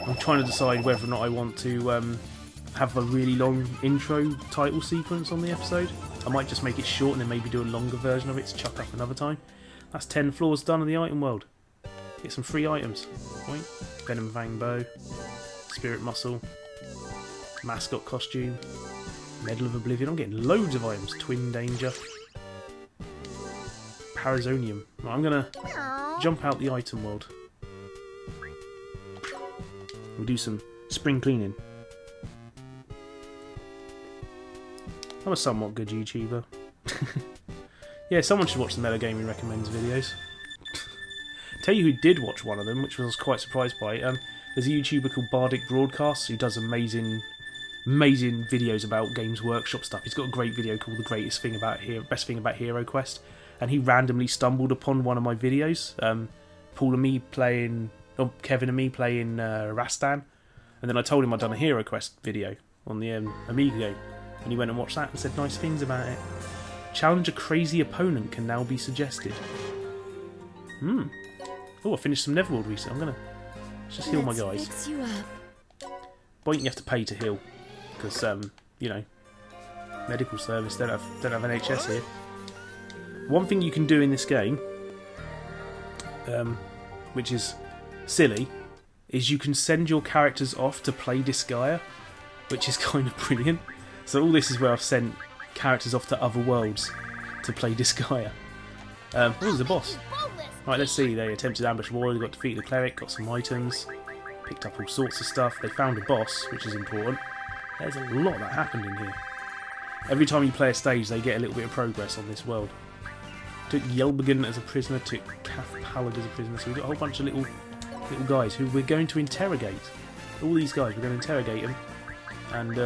I'm trying to decide whether or not I want to have a really long intro title sequence on the episode. I might just make it short and then maybe do a longer version of it to chuck up another time. That's 10 floors done in the item world. Get some free items. Right? Venom Fang Bow, Spirit Muscle, Mascot Costume, Medal of Oblivion. I'm getting loads of items. Twin Danger. Parazonium. Right, I'm gonna jump out the item world. We'll do some spring cleaning. I'm a somewhat good YouTuber. Yeah, someone should watch the Mellow Gaming Recommends videos. Tell you who did watch one of them, which I was quite surprised by. There's a YouTuber called Bardic Broadcasts who does amazing videos about Games Workshop stuff. He's got a great video called "The Greatest Thing About Best Thing About Hero Quest," and he randomly stumbled upon one of my videos. Paul and me playing, or Kevin and me playing Rastan, and then I told him I'd done a Hero Quest video on the Amiga game, and he went and watched that and said nice things about it. Challenge a crazy opponent can now be suggested. Oh, I finished some Neverworld recently. I'm gonna just heal my guys. Fix you up. Point you have to pay to heal, because you know, medical service don't have NHS here. One thing you can do in this game, which is silly, is you can send your characters off to play Disgaea, which is kind of brilliant. So all this is where I've sent characters off to other worlds to play Disgaea. Oh, there's a boss. Right, let's see. They attempted ambush warrior, got defeated the cleric, got some items, picked up all sorts of stuff. They found a boss, which is important. There's a lot that happened in here. Every time you play a stage, they get a little bit of progress on this world. Took Yelbergen as a prisoner, took Kath Pallid as a prisoner, so we've got a whole bunch of little guys who we're going to interrogate. All these guys, we're going to interrogate them. And,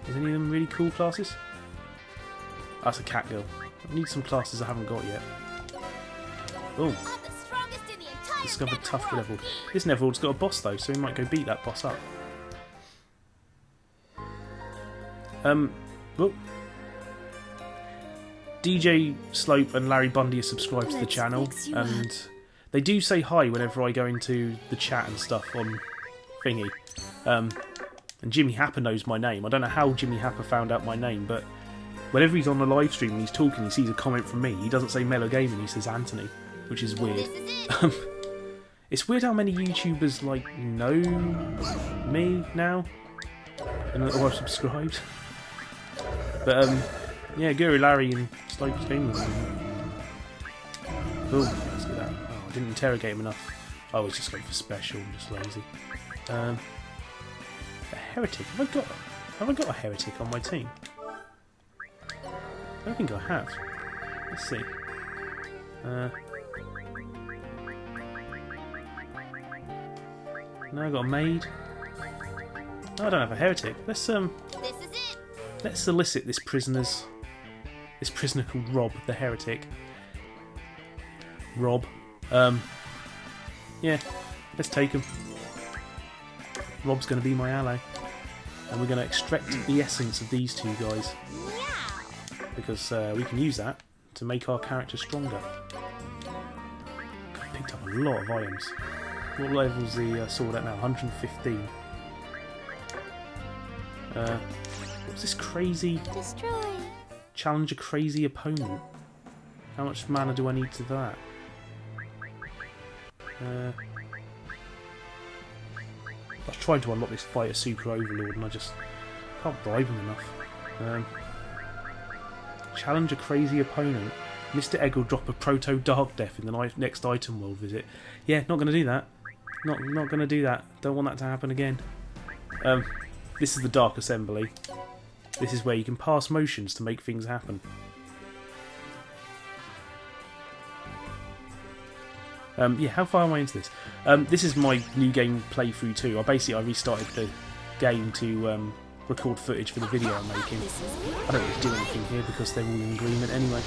is any of them really cool classes? That's a cat girl. I need some classes I haven't got yet. Oh. Discovered tough level. This Neverworld's got a boss though, so we might go beat that boss up. Well, DJ Slope and Larry Bundy are subscribed to the channel, and they do say hi whenever I go into the chat and stuff on Thingy. And Jimmy Happer knows my name. I don't know how Jimmy Happer found out my name, but whenever he's on the live stream and he's talking, he sees a comment from me. He doesn't say Mellow Gaming, he says Anthony, which is weird. This is it. It's weird how many YouTubers like know me now and or I've subscribed. But yeah, Guru Larry and Slopes Gaming. Boom, let's get that. Oh, I didn't interrogate him enough. I was just going for special, I'm just lazy. A heretic. Have I got a heretic on my team? I don't think I have. Let's see. No, I got a maid. No, I don't have a heretic. This is it. Let's solicit this prisoner called Rob, the heretic. Rob. Yeah, let's take him. Rob's going to be my ally. And we're going to extract the essence of these two guys. Because we can use that to make our character stronger. I picked up a lot of items. What level's the sword at now? 115. What's this crazy... Destroy. Challenge a crazy opponent. How much mana do I need to that? I was trying to unlock this fighter super overlord and I just can't bribe him enough. Challenge a crazy opponent. Mr. Egg will drop a proto dark death in the next item world visit. Yeah, not going to do that. Not going to do that. Don't want that to happen again. This is the Dark Assembly. This is where you can pass motions to make things happen. Yeah, how far am I into this? This is my new game playthrough too. I restarted the game to record footage for the video I'm making. I don't really do anything here because they're all in agreement anyway.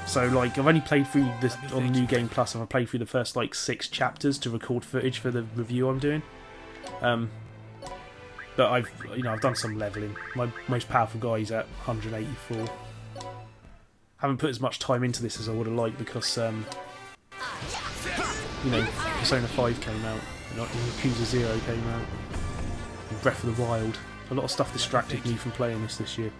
So like I've only played through this on New Game Plus, and I played through the first like 6 chapters to record footage for the review I'm doing. But I've done some leveling. My most powerful guy is at 184. Haven't put as much time into this as I would have liked because Persona 5 came out, and Yakuza 0 came out, and Breath of the Wild. A lot of stuff distracted me from playing this year.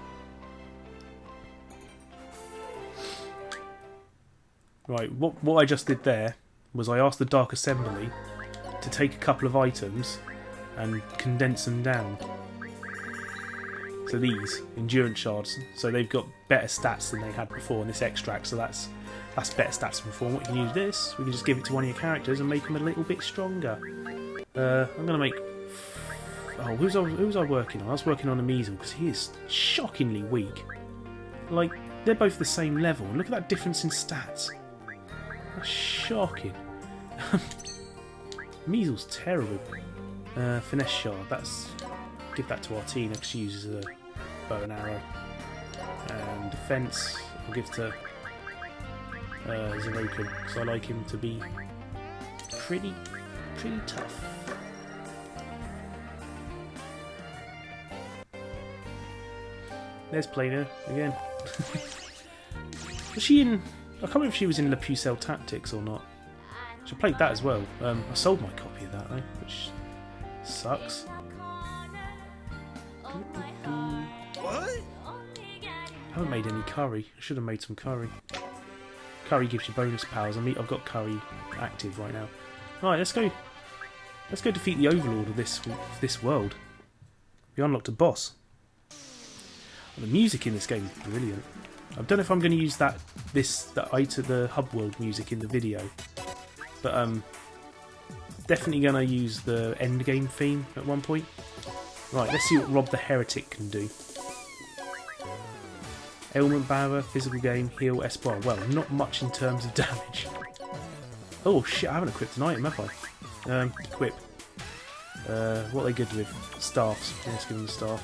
Right, what I just did there was I asked the Dark Assembly to take a couple of items and condense them down. So these endurance shards, so they've got better stats than they had before in this extract. So that's better stats than before. And we can use this. We can just give it to one of your characters and make them a little bit stronger. I'm gonna make. Oh, who's I working on? I was working on a Measle because he is shockingly weak. Like they're both the same level. And look at that difference in stats. That's shocking. Measle's terrible. Finesse shard. Give that to Artina because she uses a bow and arrow. And defense, I'll give to Zeroken because I like him to be pretty tough. There's Plana again. Was she in? I can't remember if she was in La Pucelle Tactics or not. She played that as well. I sold my copy of that though, which sucks. What? I haven't made any curry. I should have made some curry. Curry gives you bonus powers. I've got curry active right now. Right, let's go. Let's go defeat the Overlord of this world. We unlocked a boss. The music in this game is brilliant. I don't know if I'm going to use the hub world music in the video, but definitely going to use the end game theme at one point. Right, let's see what Rob the Heretic can do. Ailment Barrier, physical game, heal, Espoir. Well, not much in terms of damage. Oh shit, I haven't equipped an item, have I? Equip. What are they good with? Staffs. Yeah, let's give them the staff.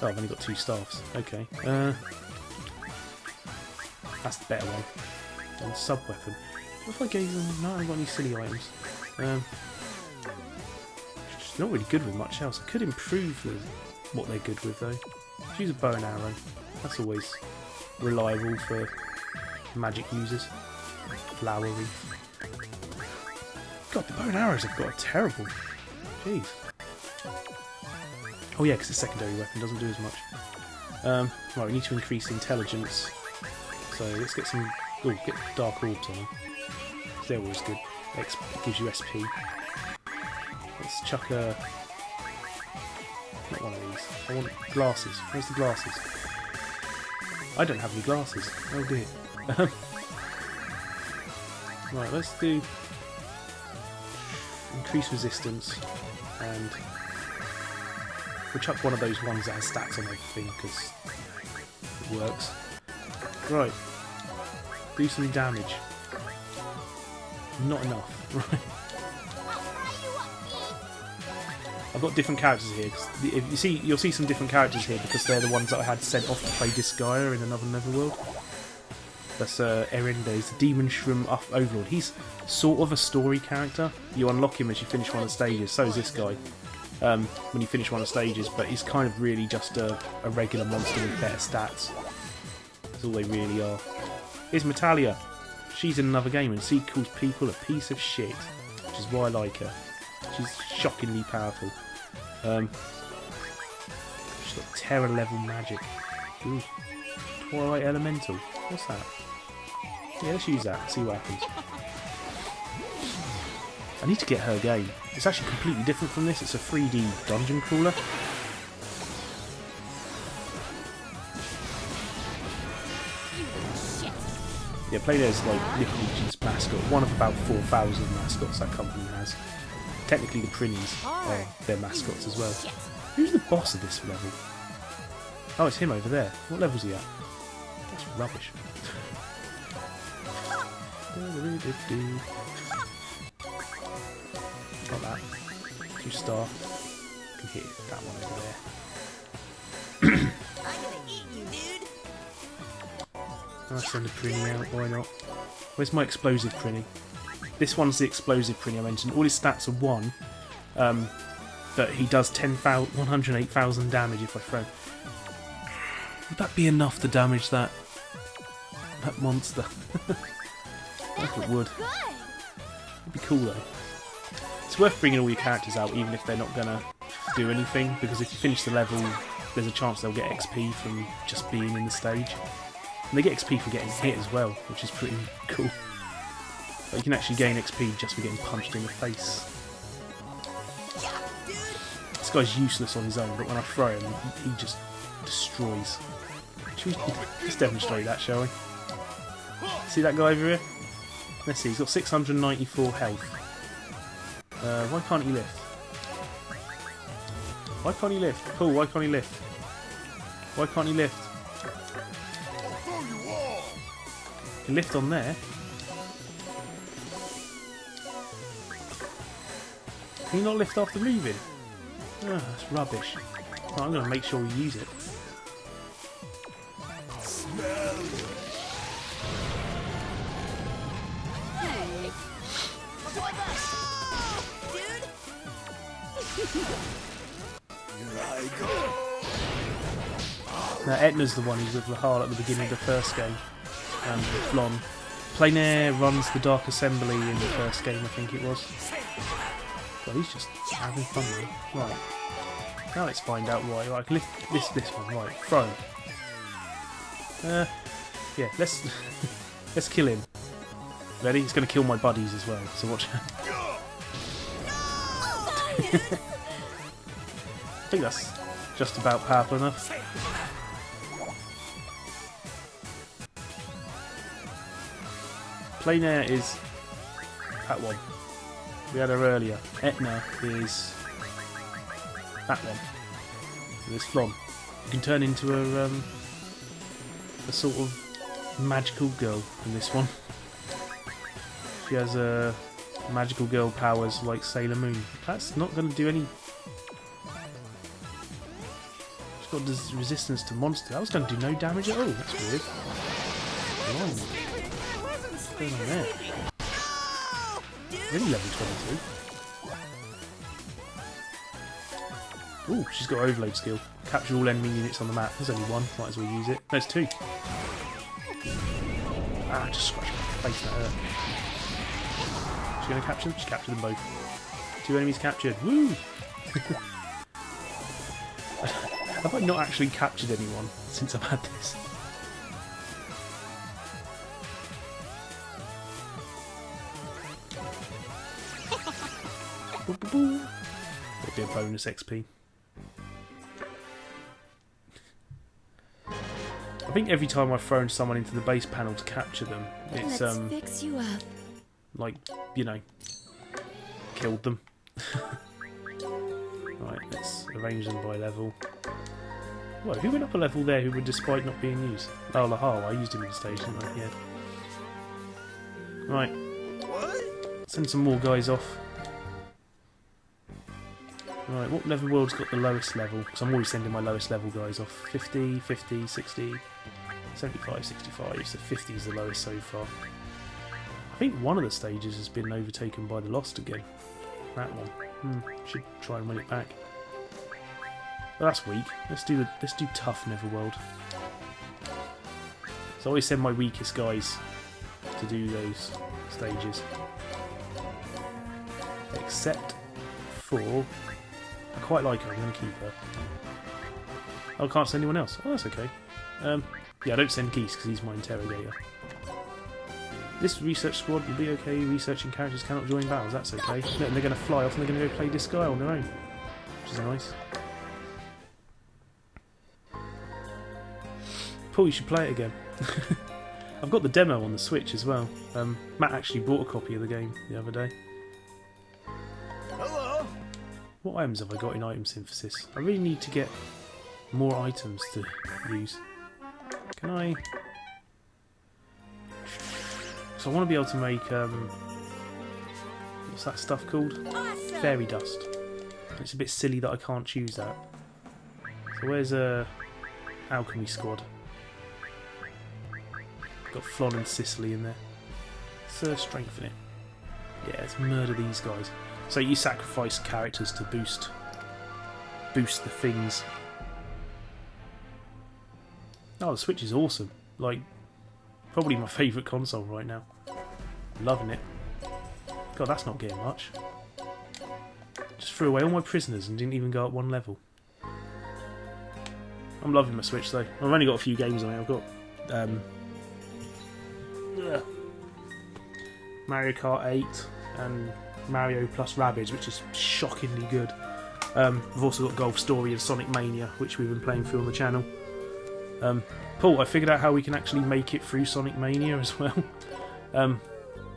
Oh, I've only got 2 staffs. Okay. That's the better one. And sub-weapon. What if I gave them... No, I haven't got any silly items. It's not really good with much else. I could improve what they're good with, though. Let's use a bow and arrow. That's always reliable for magic users. Flowery. God, the bow and arrows have got a terrible... Jeez. Oh yeah, because the secondary weapon doesn't do as much. Right, we need to increase intelligence. So let's get some... Oh, get dark orbs on them. They're always good. It gives you SP. Let's chuck a... Not one of these. I want glasses. Where's the glasses? I don't have any glasses. Oh dear. Right, let's do... Increase resistance. And... We'll chuck one of those ones that has stats on everything, because it works. Right. Do some damage. Not enough. Right. I've got different characters here. If you see, you'll see some different characters here because they're the ones that I had sent off to play Disgaea in another Netherworld. That's Erendes, the Demon Shroom Overlord. He's sort of a story character. You unlock him as you finish one of the stages. So is this guy. When you finish one of the stages, but he's kind of really just a regular monster with better stats. That's all they really are. Here's Metalia. She's in another game and she calls people a piece of shit, which is why I like her. She's shockingly powerful. She's got terror level magic. Ooh. Twilight Elemental. What's that? Yeah, let's use that. See what happens. I need to get her game. It's actually completely different from this. It's a 3D dungeon crawler. Yeah, Playde's like Little Legion's mascot. One of about 4,000 mascots that company has. Technically the Prinnies are their mascots as well. Who's the boss of this level? Oh, it's him over there. What level's he at? That's rubbish. Got that. 2-star. Can hit that one over there. I'm gonna eat you, dude. I'll send a Prinny out, why not? Where's my explosive Prinny? This one's the explosive Prinny I mentioned. All his stats are 1, but he does 108,000 damage if I throw. Would that be enough to damage that monster? I think it would. It'd be cool though. It's worth bringing all your characters out even if they're not gonna do anything, because if you finish the level there's a chance they'll get XP from just being in the stage. And they get XP for getting hit as well, which is pretty cool. But you can actually gain XP just for getting punched in the face. This guy's useless on his own, but when I throw him, he just destroys. Should we just demonstrate that, shall we? See that guy over here? Let's see, he's got 694 health. Why can't he lift? Why can't he lift? Paul, why can't he lift? Why can't he lift? He can lift on there. Can you not lift after moving? Oh, that's rubbish. Right, I'm going to make sure we use it. Now Etna's the one who's with Lahal at the beginning of the first game, and Flon. Pleinair runs the Dark Assembly in the first game, I think it was. Well, he's just having fun now. Right. Now let's find out why. Right, I can lift this one. Right, throw him. Yeah, let's let's kill him. Ready? He's going to kill my buddies as well. So watch out. I think that's just about powerful enough. Pleinair is that one. We had her earlier. Etna is that one. And there's Flon. You can turn into a sort of magical girl in this one. She has magical girl powers like Sailor Moon. That's not going to do any. She's got resistance to monster. That was going to do no damage at all. That's weird. What's going on there? Really level 22. Ooh, she's got overload skill. Capture all enemy units on the map. There's only one. Might as well use it. There's 2. Ah, just scratched my face. That hurt. She's going to capture them. She's captured them both. 2 enemies captured. Woo! Have I not actually captured anyone since I've had this? It'll be a bonus XP. I think every time I've thrown someone into the base panel to capture them, it's Let's fix you up. like, you know, killed them. Right, let's arrange them by level. Whoa, who went up a level there who would, despite not being used? Oh, Lahal, I used him in the stage, didn't I? Yeah. Right. What? Send some more guys off. Right, what level world's got the lowest level? Because I'm always sending my lowest level guys off. 50, 50, 60, 75, 65. So 50 is the lowest so far. I think one of the stages has been overtaken by the Lost again. That one. Should try and win it back. Well, that's weak. Let's do tough Netherworld. So I always send my weakest guys to do those stages. Except for... I quite like her, I'm going to keep her. Oh, I can't send anyone else. Oh, that's okay. Yeah, I don't send Geese because he's my interrogator. This research squad will be okay. Researching characters cannot join battles. That's okay. And they're going to fly off and they're going to go play Disgaea on their own. Which is nice. Paul, you should play it again. I've got the demo on the Switch as well. Matt actually bought a copy of the game the other day. Hello. What items have I got in item synthesis? I really need to get more items to use. Can I... So I want to be able to make... what's that stuff called? Awesome. Fairy dust. It's a bit silly that I can't choose that. So where's Alchemy Squad? Got Flon and Sicily in there. Let's strengthen it. Yeah, let's murder these guys. So you sacrifice characters to boost the things. Oh, the Switch is awesome. Like, probably my favourite console right now. Loving it. God, that's not getting much. Just threw away all my prisoners and didn't even go up one level. I'm loving my Switch though. I've only got a few games on it. I've got Mario Kart 8 and Mario plus Rabbids, which is shockingly good. I've also got Golf Story and Sonic Mania, which we've been playing through on the channel. Paul, I figured out how we can actually make it through Sonic Mania as well.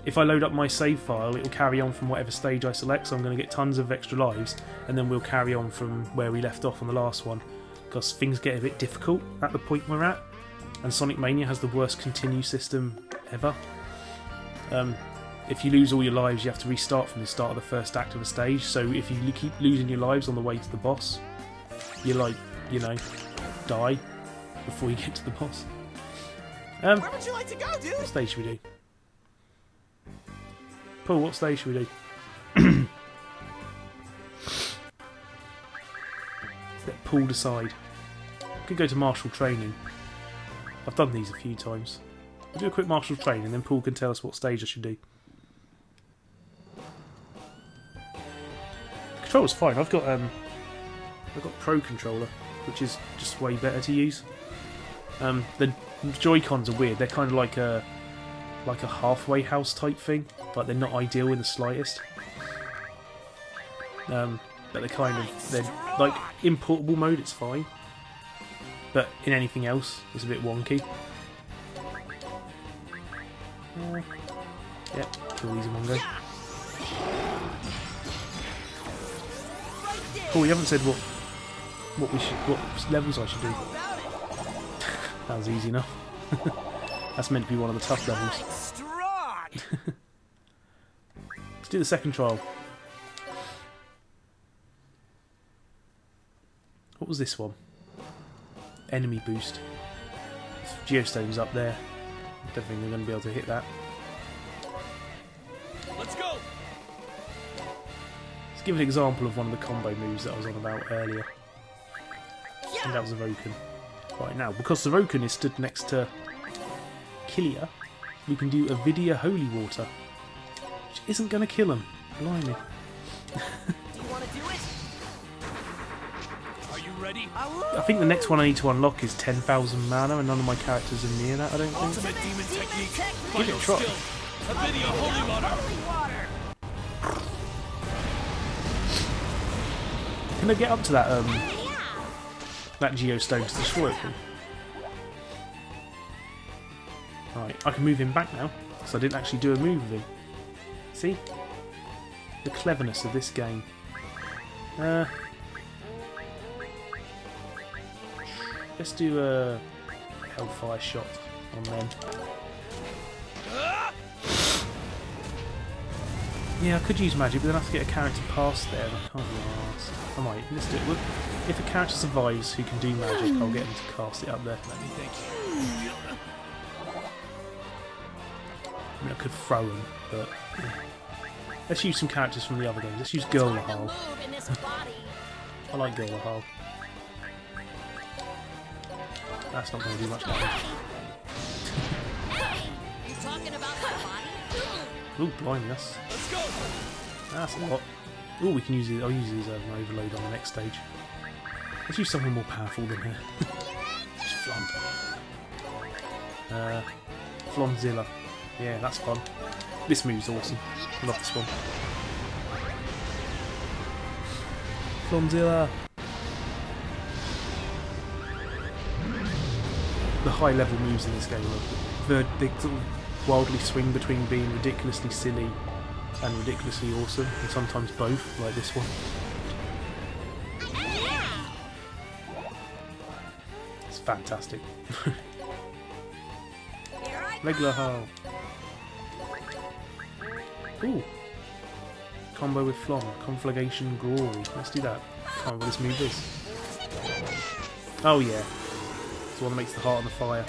If I load up my save file, it'll carry on from whatever stage I select, so I'm going to get tons of extra lives, and then we'll carry on from where we left off on the last one, because things get a bit difficult at the point we're at, and Sonic Mania has the worst continue system ever. If you lose all your lives, you have to restart from the start of the first act of a stage, so if you keep losing your lives on the way to the boss, you like, you know, die before you get to the boss. Where would you like to go, dude? What stage should we do? Paul, what stage should we do? Let Paul decide. Could go to martial training. I've done these a few times. We'll do a quick martial training and then Paul can tell us what stage I should do. The controller's fine. I've got Pro Controller, which is just way better to use. The Joy-Cons are weird. They're kind of like a halfway house type thing, but they're not ideal in the slightest. But they're like in portable mode, it's fine. But in anything else, it's a bit wonky. Yep, kill these in one go. Cool, you haven't said what levels I should do. That was easy enough. That's meant to be one of the tough levels. Let's do the second trial. What was this one? Enemy boost. Geostone's up there. Don't think we're going to be able to hit that. Let's go. Let's give an example of one of the combo moves that I was on about earlier. And that was Avoken. Right now, because Avoken is stood next to Killia, we can do Avidia Holy Water. Which isn't going to kill him. Blimey. Do you want to do it? Are you ready? I think the next one I need to unlock is 10,000 mana, and none of my characters are near that, I don't think. Ultimate demon technique. Give it a try. A video holy water. Holy water. Can I get up to that that geostone to destroy it? Right, I can move him back now, because I didn't actually do a move with him. See? The cleverness of this game. Let's do a Hellfire shot on them. Yeah, I could use magic, but then I have to get a character past there, and I can't be arsed. I might. Let's do it. Look, if a character survives who can do magic, I'll get him to cast it up there. Let me think. I mean, I could throw him, but... yeah. Let's use some characters from the other games. Let's use Girlahal. I like Girlahal. That's not going to do much damage. You talking about my body? Ooh, blimey, that's a lot. Ooh, we can use these. I'll use these as an overload on the next stage. Let's use someone more powerful than her. Just Flom. Flomzilla. Yeah, that's fun. This move's awesome. I love this one. Flomzilla. The high level moves in this game they sort of wildly swing between being ridiculously silly and ridiculously awesome, and sometimes both, like this one. It's fantastic. Regular Hull. Ooh. Combo with Flom. Conflagration Glory. Let's do that. Can't remember what this move is. Oh yeah. It's the one that makes the heart on the fire.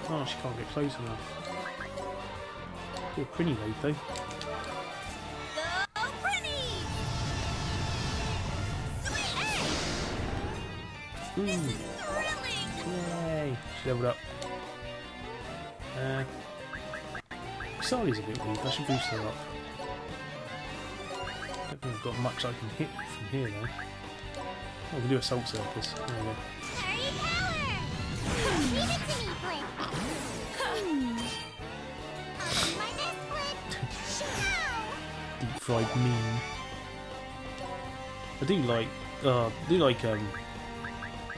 Oh, she can't get close enough. Oh, pretty late though. Ooh. Yay! She leveled up. Sali's a bit weak, I should boost her up. Don't think I've got much I can hit from here though. Oh, we can do Assault Circus. There we go. Deep fried meme. I do like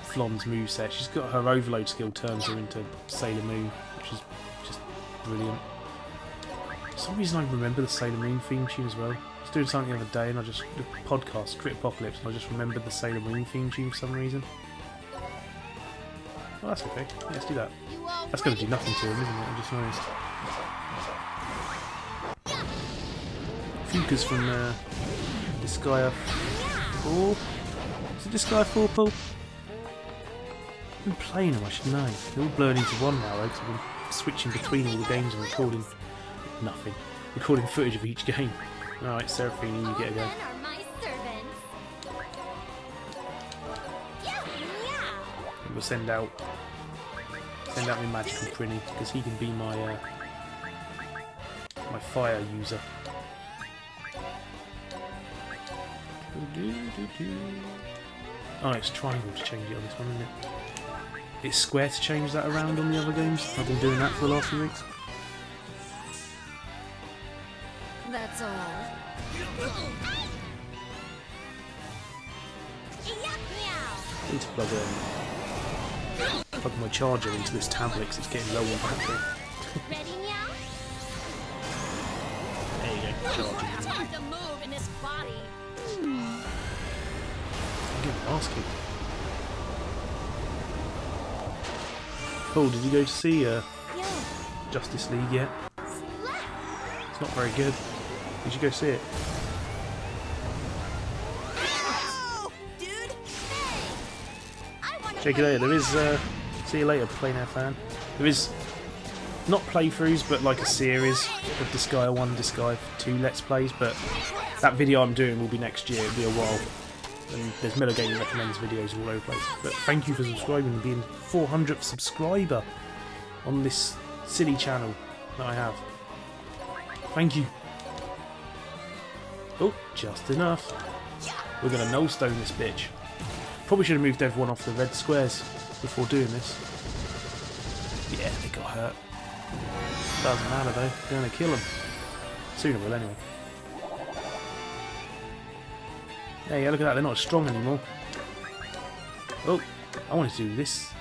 Flom's moveset. She's got her overload skill turns her into Sailor Moon, which is just brilliant. For some reason I remember the Sailor Moon theme tune as well. I was doing something the other day and the podcast, Crit Apocalypse, and I just remembered the Sailor Moon theme tune for some reason. Well, that's okay. Yeah, let's do that. That's going to do nothing to him, isn't it? I just noticed. Fukas from Disgaea 4. Is it Disgaea 4, Paul? I've been playing them, I should know. They're all blurred into one now, because I've been switching between all the games and recording recording footage of each game. Alright, Seraphine, you get a go. And we'll send out my magical Prinny, because he can be my my fire user. Oh, it's triangle to change it on this one, isn't it? It's square to change that around on the other games. I've been doing that for the last few weeks. That's all. I need to plug my charger into this tablet because it's getting low on battery. Ready, meow? There you go, charging. It's hard to move in this body. I'm getting ass kicked. Oh, did you go to see Justice League yet? It's not very good. Did you go see it? Oh, dude. Check it out. There is. See you later, Plein Air fan. There is not playthroughs, but like a series of Disgaea 1, Disgaea 2 Let's Plays. But that video I'm doing will be next year. It'll be a while. And there's Mellow Gaming recommends videos all over the place. But thank you for subscribing and being 400th subscriber on this silly channel that I have. Thank you. Oh, just enough. We're going to null stone this bitch. Probably should have moved everyone off the red squares before doing this. Yeah, they got hurt. Doesn't matter though, going to kill them. Sooner will anyway. Hey, look at that, they're not as strong anymore. Oh, I wanted to do this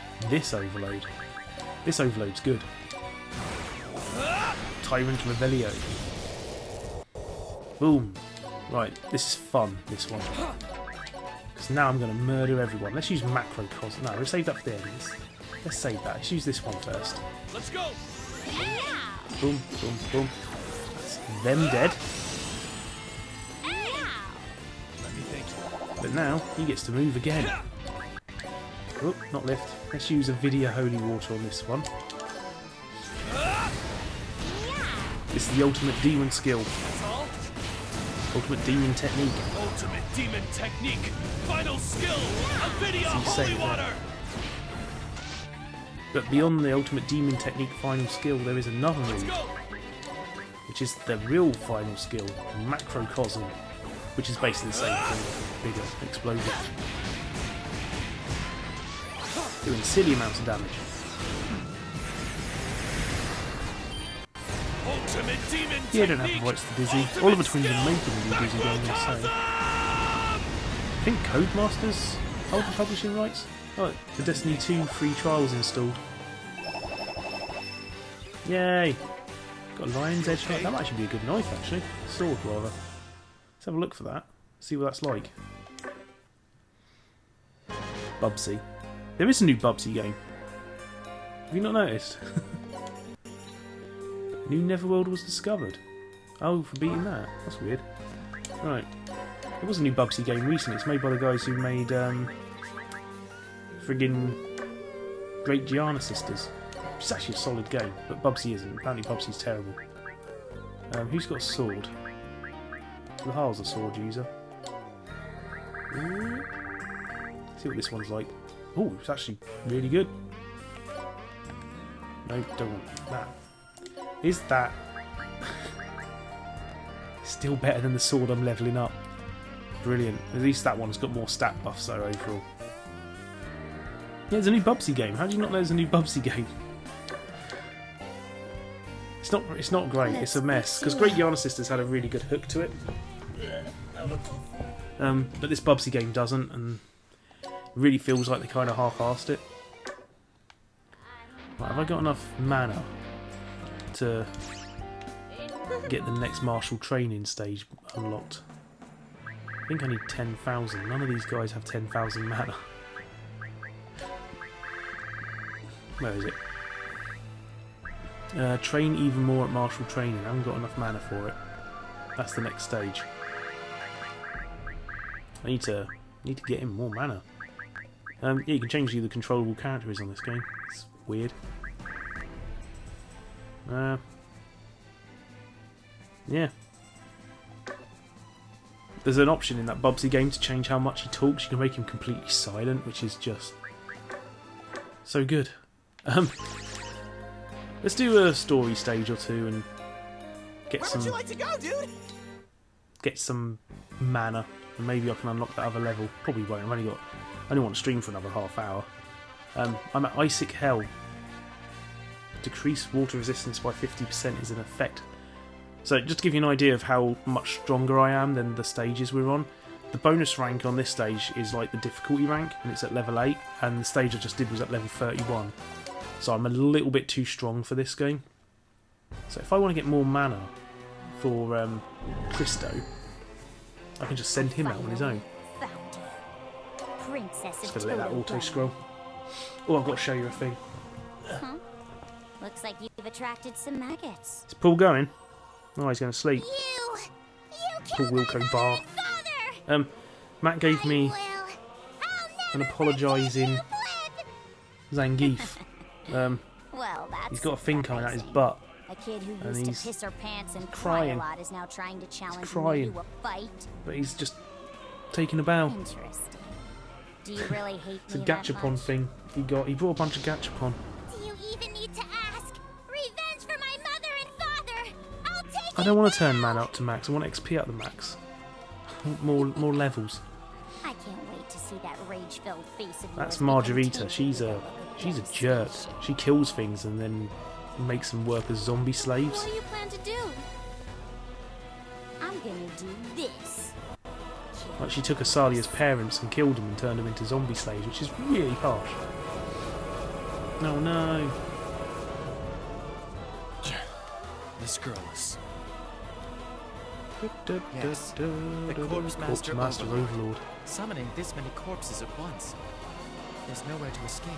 overload. This overload's good. Tyrant Revelio. Boom. Right, this is fun, this one. Because now I'm going to murder everyone. Let's use macrocosm. No, let's save that for the end. Let's save that. Let's use this one first. Let's go. Boom, boom, boom. That's them dead. Let me think. But now he gets to move again. Oh, not lift. Let's use a video holy water on this one. It's the ultimate demon skill. That's all. Ultimate demon technique. Ultimate demon technique. Final skill. Avidia So you say holy that. water. But beyond the ultimate demon technique final skill, there is another Let's move, go. which is the real final skill, macrocosm, which is basically the same thing, bigger explosion. Doing silly amounts of damage. Ultimate demon Yeah, I don't have technique. the rights to Dizzy. Ultimate Oliver Twins are skill. making a new Dizzy game, I say. I think Codemasters hold the publishing rights. Oh, the Destiny 2 free trials installed. Yay! Got a lion's edge knife. That might actually be a good knife, actually. Sword, rather. Let's have a look for that. See what that's like. Bubsy. There is a new Bubsy game. Have you not noticed? New Neverworld was discovered. Oh, for beating that. That's weird. Right. There was a new Bubsy game recently. It's made by the guys who made friggin' Great Gianna Sisters. It's actually a solid game, but Bubsy isn't. Apparently Bubsy's terrible. Who's got a sword? Lahal's a sword user. Ooh. See what this one's like. Oh, it's actually really good. No, don't want that. Is that still better than the sword I'm levelling up? Brilliant. At least that one's got more stat buffs though overall. Yeah, there's a new Bubsy game. How do you not know there's a new Bubsy game? It's not great. It's a mess because Great Gianna Sisters had a really good hook to it. But this Bubsy game doesn't, and it really feels like they kind of half-arsed it. Right, have I got enough mana to get the next martial training stage unlocked? I think I need 10,000. None of these guys have 10,000 mana. Where is it? Train even more at martial training. I haven't got enough mana for it. That's the next stage. I need to get him more mana. Yeah, you can change who the controllable character is on this game. It's weird. Yeah. There's an option in that Bubsy game to change how much he talks. You can make him completely silent, which is just so good. Let's do a story stage or two and get Where some would you like to go, dude? get some mana, and maybe I can unlock that other level. Probably won't. I only want to stream for another half hour. I'm at Icic Hell. Decrease water resistance by 50% is an effect. So just to give you an idea of how much stronger I am than the stages we're on, the bonus rank on this stage is like the difficulty rank, and it's at level 8, and the stage I just did was at level 31. So I'm a little bit too strong for this game. So if I want to get more mana for Christo, I can just send him out on his own. Princess Just of gonna let that Totem auto Bone. scroll. Oh, I've got to show you a thing. Looks like you've attracted some maggots. Is Paul going? Oh, he's going to sleep. You Paul killed my Wilco mother Bar. and father. Matt gave me I'll an never apologising Zangief. Well, that's He's got a thing coming out his butt. A kid who and used he's to piss her pants and cry crying. a lot is now trying to challenge me crying. to a fight. But he's just taking a bow. Interesting. Do you really hate It's a me that gachapon much? thing he got. He brought a bunch of gachapon. Do you even need to ask? Revenge for my mother and father! I'll take I don't want to turn man up to max. I want XP up the max. I want more levels. I can't wait to see that rage-filled face of That's yours become Margarita. tainted She's with a the look of jerk. devastation. She kills things and then makes them work as zombie slaves. What do you plan to do? I'm gonna do this. Like she took Asalia's parents and killed them and turned them into zombie slaves, which is really harsh. No, no. This girl is. Yes, the Corpse Master Overlord. Summoning this many corpses at once. There's nowhere to escape.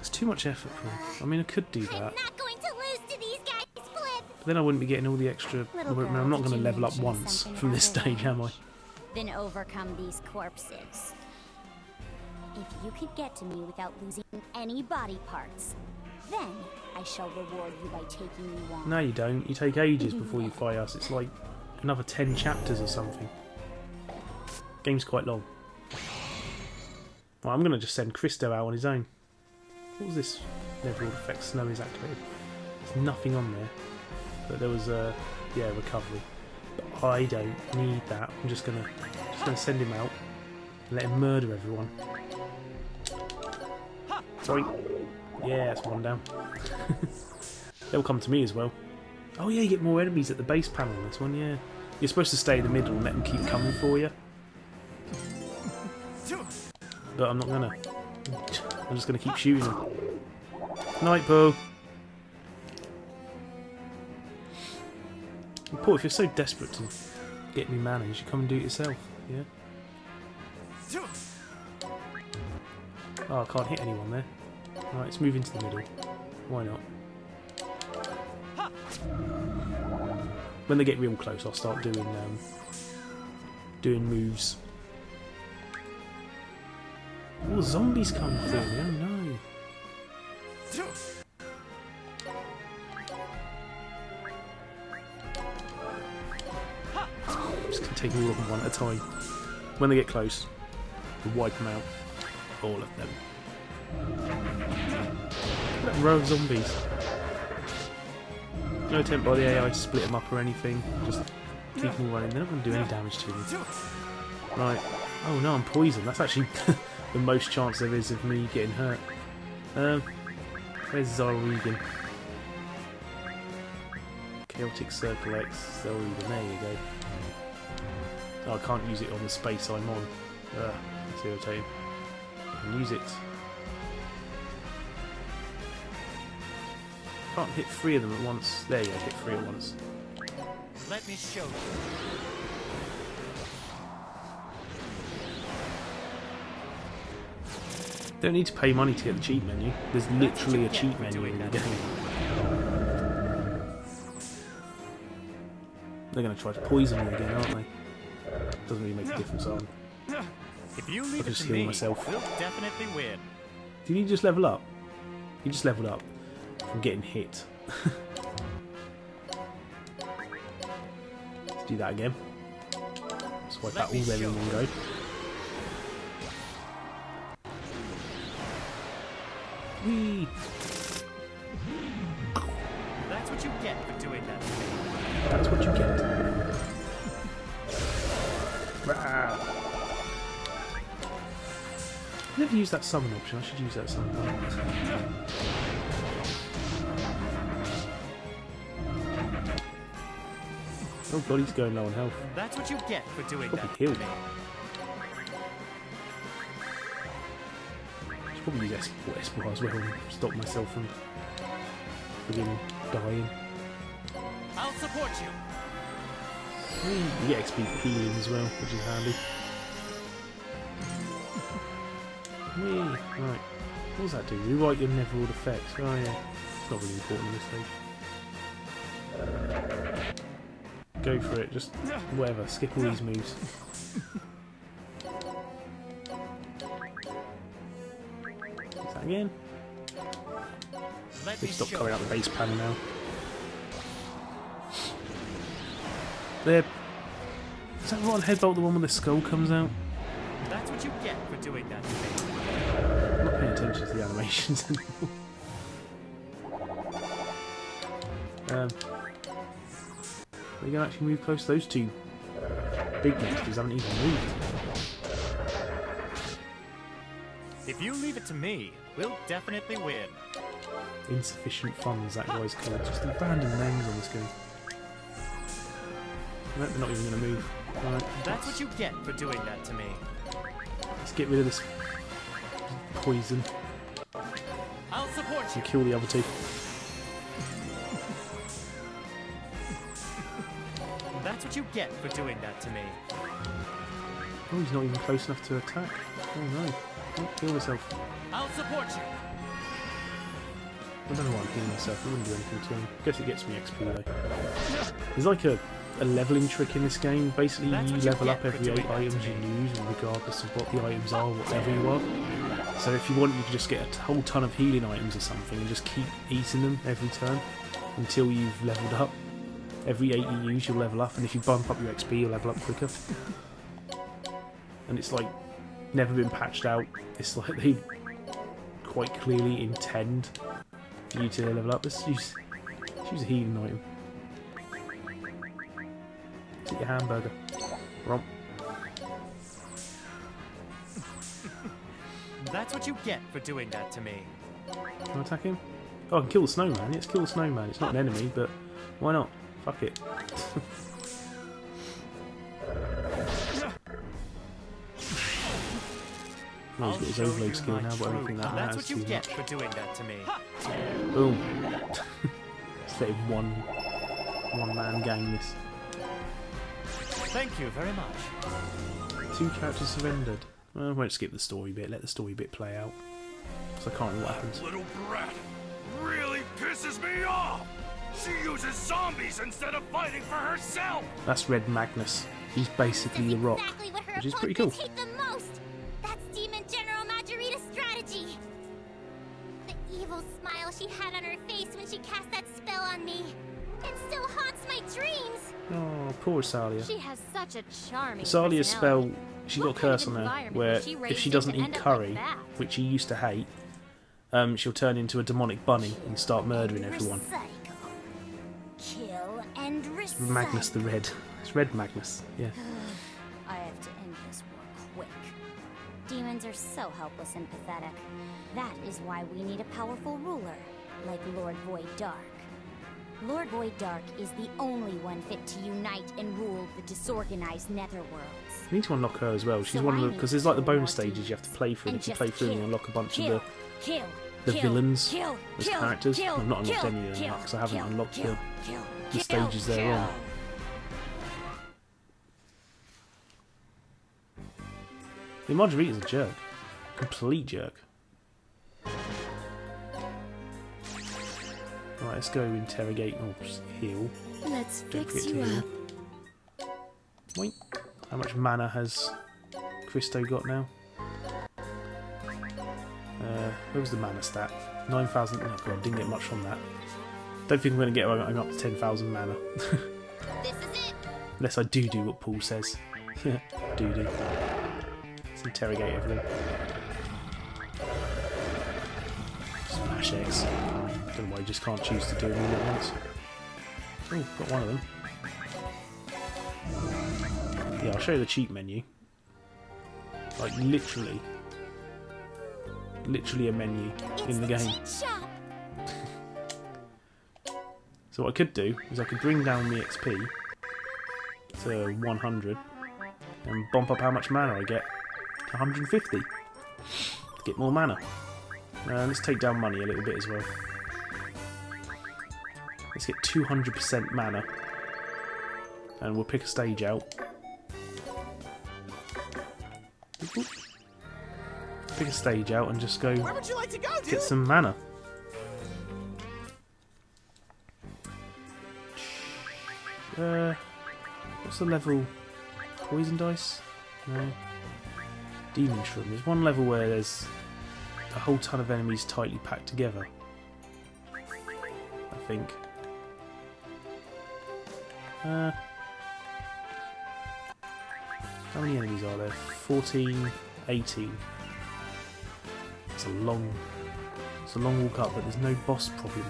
It's too much effort for him. I mean, I could do I'm that, not going to lose to these guys, Flip! but then I wouldn't be getting all the extra. Little I mean, girl, I'm not did going to you level up mention once something from this about stage, am I? revenge? Then overcome these corpses. If you could get to me without losing any body parts, then I shall reward you by taking you on. No, you don't. You take ages before you fight us. It's like another 10 chapters or something. Game's quite long. Well, I'm going to just send Christo out on his own. What was this Neverworld effect? Snow is activated. There's nothing on there. But there was a recovery. But I don't need that. I'm just gonna send him out and let him murder everyone. Sorry. Yeah, that's one down. They'll come to me as well. Oh yeah, you get more enemies at the base panel on this one, yeah. You're supposed to stay in the middle and let them keep coming for you. But I'm not gonna. I'm just gonna keep shooting them. Night, Pooh. Paul, if you're so desperate to get me mana, you should come and do it yourself, yeah? Oh, I can't hit anyone there. Right, let's move into the middle. Why not? When they get real close, I'll start doing moves. Oh, zombies come through me, oh no. I'm just going to take all of them one at a time. When they get close, we'll wipe them out. All of them. Look at that row of zombies. No attempt by the AI to split them up or anything. Just keep them all running. They're not going to do any damage to them. Right. Oh no, I'm poisoned. That's actually the most chance there is of me getting hurt. Where's Zalregan? Chaotic Circle X, Zalregan. There you go. Oh, I can't use it on the space I'm on. That's irritating. I can use it. Can't hit 3 of them at once. There you go, hit 3 at once. Let me show you. Don't need to pay money to get the cheat menu. There's literally a cheat menu in the game. They're going to try to poison me again, aren't they? Doesn't really make a difference, are they? If you leave I'll it just to heal me, myself. we'll definitely win. Did you just level up? You just leveled up from getting hit. Let's do that again. Swipe out all them in one go. Whee! That's what you get for doing that. That's what you get. Rah. Never used that summon option. I should use that at some point. Oh god, he's going low on health. That's what you get for doing Probably that. heal. to me. I should probably use Esper as well and stop myself from friggin' dying. I'll support you. You get XP for healing as well, which is handy. Whee! Right. What does that do? Rewrite your Neverworld effects. Oh yeah. It's not really important in this stage. Go for it, just whatever, skip all these moves. Is that again? Let They've me stopped show coming you. out the base panel now. They're Is that Rotten Headbolt, the one where the skull comes out? That's what you get for doing that to me. I'm not paying attention to the animations anymore. Are you going to actually move close? Those two big monsters haven't even moved. If you leave it to me, we'll definitely win. Insufficient funds, that guy's called. Just the random names on this game. No, they're not even going to move. Right. That's what you get for doing that to me. Let's get rid of this poison I'll support you. and kill the other two. That's what you get for doing that to me. Oh, he's not even close enough to attack. Oh no. Oh, kill myself. I'll support you. I don't know why I'm killing myself. It wouldn't do anything to him. I guess it gets me XP though. There's like a leveling trick in this game. Basically, That's you what you level get up for every doing 8 that to items you me. lose, regardless of what the items are, whatever you are. So if you want, you can just get a whole ton of healing items or something and just keep eating them every turn until you've leveled up. Every 8 you use, you'll level up, and if you bump up your XP, you'll level up quicker. And it's like never been patched out. It's like they quite clearly intend for you to level up. Let's use a healing item. Let's eat your hamburger. Romp. That's what you get for doing that to me. Can I attack him? Oh, I can kill the snowman. Let's kill the snowman. It's not an enemy, but why not? Fuck it. Oh, he's got his overload skill now, but I don't think that That's matters what you too get much. for doing that to me. Boom. Instead of one man gang this. Thank you very much. 2 characters surrendered. Well, I won't skip the story bit. Let the story bit play out. Because I can't remember what happens. Little brat really pisses me off. She uses zombies instead of fighting for herself. That's Red Magnus. He's basically the Rock, Exactly what her which is pretty cool. opponents hate the most. That's Demon General Majorita's strategy. The evil smile she had on her face when she cast that spell on me. It still haunts my dreams. Oh, poor Salia. She has such a charming Salia's personality. spell, she's What got a kind of curse on her environment where was she if raised she in doesn't to eat end up curry, like that? which she used to hate, she'll turn into a demonic bunny and start murdering everyone. Recycle. Kill and recycle. Magnus the Red. It's Red Magnus, yeah. I have to end this war quick. Demons are so helpless and pathetic. That is why we need a powerful ruler, like Lord Void Dark. Lord Void Dark is the only one fit to unite and rule the disorganized Netherworlds. You need to unlock her as well. She's So one of I the... need Because to there's like the kill bonus more stages you have to play through. and If you just play through and kill, unlock a bunch kill, of kill, the kill, villains kill, as kill, characters. kill, I've not unlocked kill, any of them kill, because I haven't kill, unlocked kill, the stages they're on. The Margarita's a jerk. Complete jerk. Right, let's go interrogate or heal. Let's Don't fix forget you to up. heal. Wait, how much mana has Christo got now? Where was the mana stat? 9,000. Oh god, didn't get much from that. Don't think I'm going to get I'm up to 10,000 mana. This is it. Unless I do what Paul says. do. Let's interrogate everything. Smash X. Don't know why you just can't choose to do them all at once. Oh, got one of them. Yeah, I'll show you the cheat menu. Like literally a menu in the game. Cheat shop. So what I could do is I could bring down the XP to 100 and bump up how much mana I get to 150 to get more mana. Let's take down money a little bit as well. Let's get 200% mana and we'll pick a stage out. Pick a stage out and just go Where would you like to go, dude? get some mana. What's the level? Poison dice? No. Demon Shroom. There's one level where there's a whole ton of enemies tightly packed together. I think. How many enemies are there? 14, 18. It's a long walk up, but there's no boss problem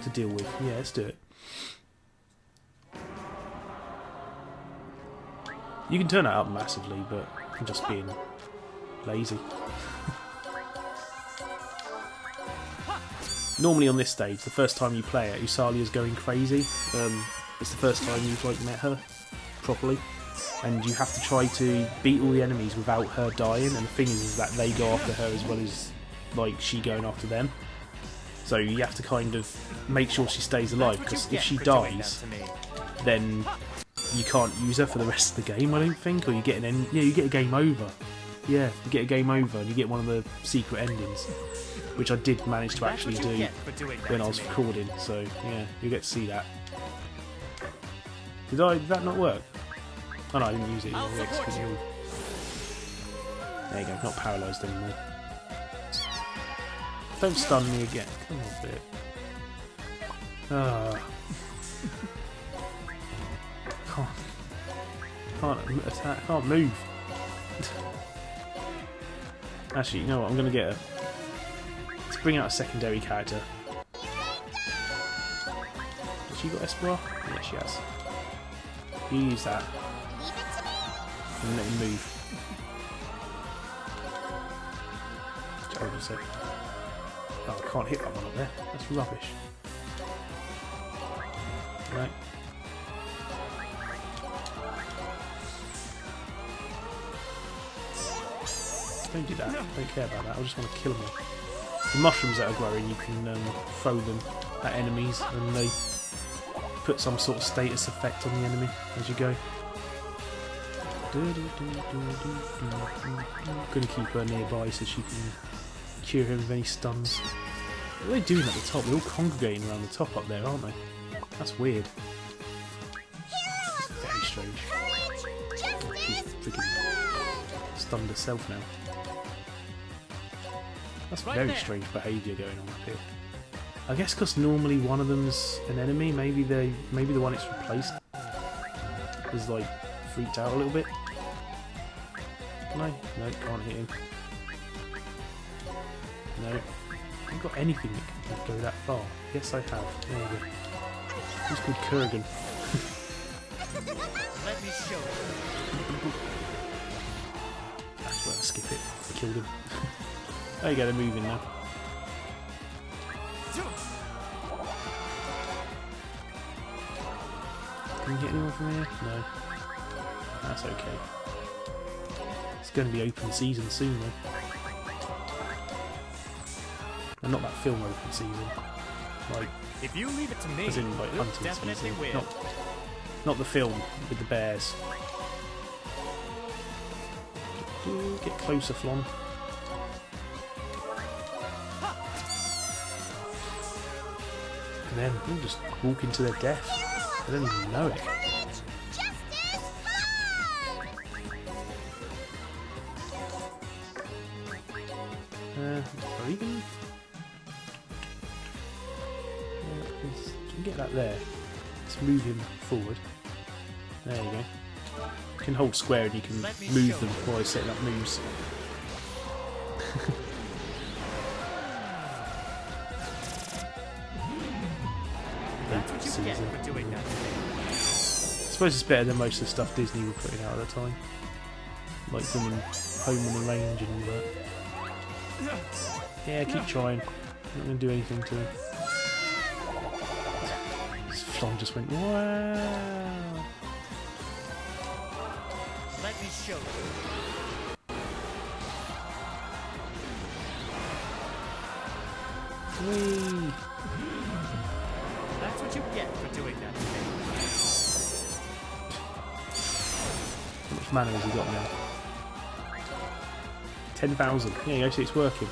to deal with. Yeah, let's do it. You can turn that up massively, but I'm just being lazy. Normally on this stage, the first time you play it, Usalia's going crazy. It's the first time you've like met her properly, and you have to try to beat all the enemies without her dying. And the thing is that they go after her as well as like she going after them. So you have to kind of make sure she stays alive, because if she dies, then you can't use her for the rest of the game, I don't think, or you get you get a game over. Yeah, you get a game over, and you get one of the secret endings, which I did manage to actually do when I was recording. So yeah, you get to see that. Did that not work? Oh no, I didn't use it. There you go, not paralysed anymore. Don't stun me again. Come on, bit. Can't attack. Can't move. Actually, you know what? I'm gonna get let's bring out a secondary character. Has she got Esper? Yeah, she has. You use that. And let him move. Hold on a sec. Oh, I can't hit that one up there. That's rubbish. Right. Don't do that. Don't care about that. I just want to kill them all. The mushrooms that are growing, you can throw them at enemies, and they put some sort of status effect on the enemy as you go. Gonna keep her nearby so she can cure him of any stuns. What are they doing at the top? They're all congregating around the top up there, aren't they? That's weird. It's very strange. She's freaking stunned herself now. That's very strange behaviour going on up here. I guess because normally one of them's an enemy. Maybe the one it's replaced is like freaked out a little bit. No, can't hit him. No, I haven't got anything that can go that far. Yes, I have. There you go. Who's called Kurgan? Let me show you. That's where I skip it. I killed him. There you go, they're moving now. Can we get anyone from here? No. That's okay. It's going to be open season soon though. And not that film open season. Like, if you leave it to me, as in like we'll hunting definitely season. win. Not the film with the bears. Get closer, Flon. And then they'll just walk into their death. They don't even know it. Regan? You can get that there. Let's move him forward. There you go. You can hold square and you can move them while he's setting up moves. That's what you get for doing that. I suppose it's better than most of the stuff Disney were putting out at the time. Like them in Home on the Range and all that. Yeah, keep trying. Not going to do anything to him. Flon just went, wow! Let me show you. Whee! That's what you get for doing that to me. How much mana has he got now? 10,000. There you go, see it's working.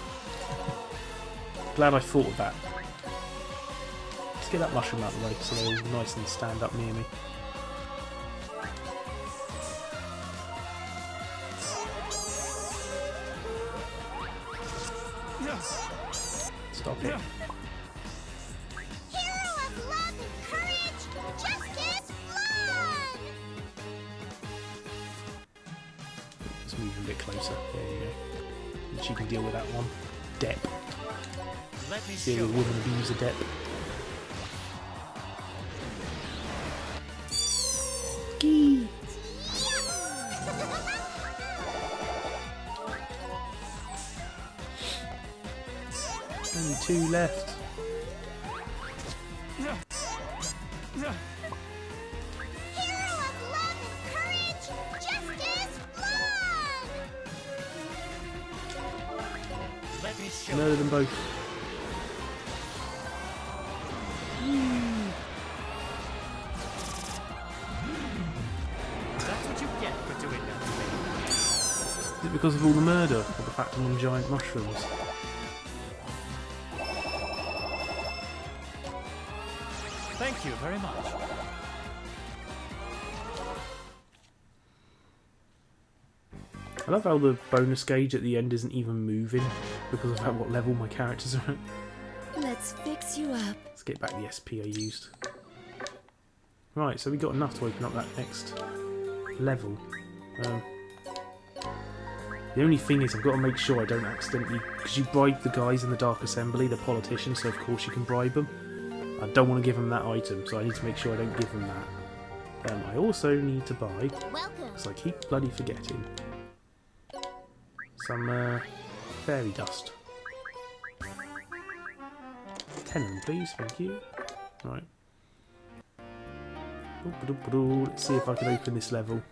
Glad I thought of that. Let's get that mushroom out of the way so they'll nice and stand up near me. Stop it. Hero of love and courage, Justice Flood! closer. There you go. And she can deal with that one. Dep. Let me Deal show with you. woman abuser Dep. Gee. Only 2 left. Hero of love and courage, justice, blood! Let me show Murder them both. That's what you get for doing that. Is it because of all the murder, or the fact I'm on giant mushrooms? Thank you very much. I love how the bonus gauge at the end isn't even moving because of how what level my characters are at. Let's fix you up. Let's get back the SP I used. Right, so we got enough to open up that next level. The only thing is I've got to make sure I don't accidentally... Because you bribe the guys in the Dark Assembly, the politicians, so of course you can bribe them. I don't want to give them that item, so I need to make sure I don't give them that. I also need to buy, Welcome. because I keep bloody forgetting, some fairy dust. 10 of them, please, thank you. Right. Let's see if I can open this level.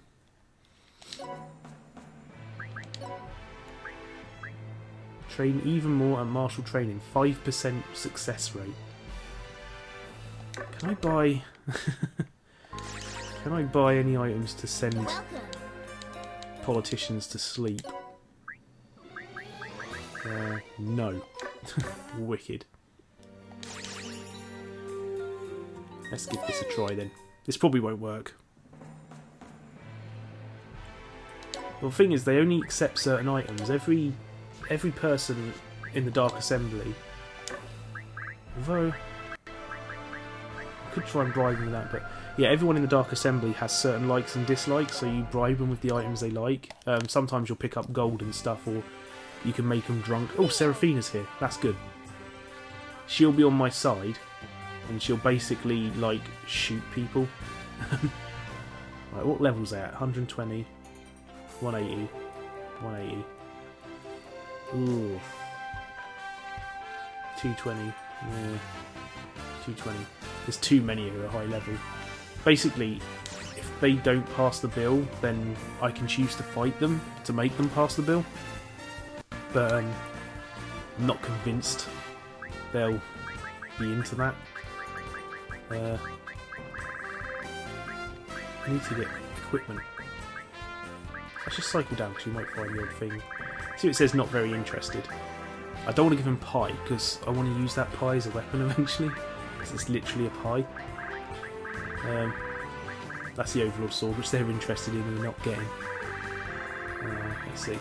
Train even more at martial training. 5% success rate. Can I buy... Can I buy any items to send Welcome. politicians to sleep? No. Wicked. Let's give this a try then. This probably won't work. Well, the thing is, they only accept certain items. Every person in the Dark Assembly, although I could try and bribe them with that, but yeah, everyone in the Dark Assembly has certain likes and dislikes, so you bribe them with the items they like. Sometimes you'll pick up gold and stuff, or you can make them drunk. Oh, Seraphina's here. That's good. She'll be on my side, and she'll basically, like, shoot people. Right, what level's that? 120, 180, 180. Ooh. 220. Yeah. 220. There's too many at a high level. Basically, if they don't pass the bill, then I can choose to fight them to make them pass the bill. But I'm not convinced they'll be into that. I need to get equipment. Let's just cycle down because you might find the odd thing. See, it says not very interested. I don't want to give him pie because I want to use that pie as a weapon eventually. Because it's literally a pie. That's the Overlord Sword, which they're interested in and not getting. Let's see.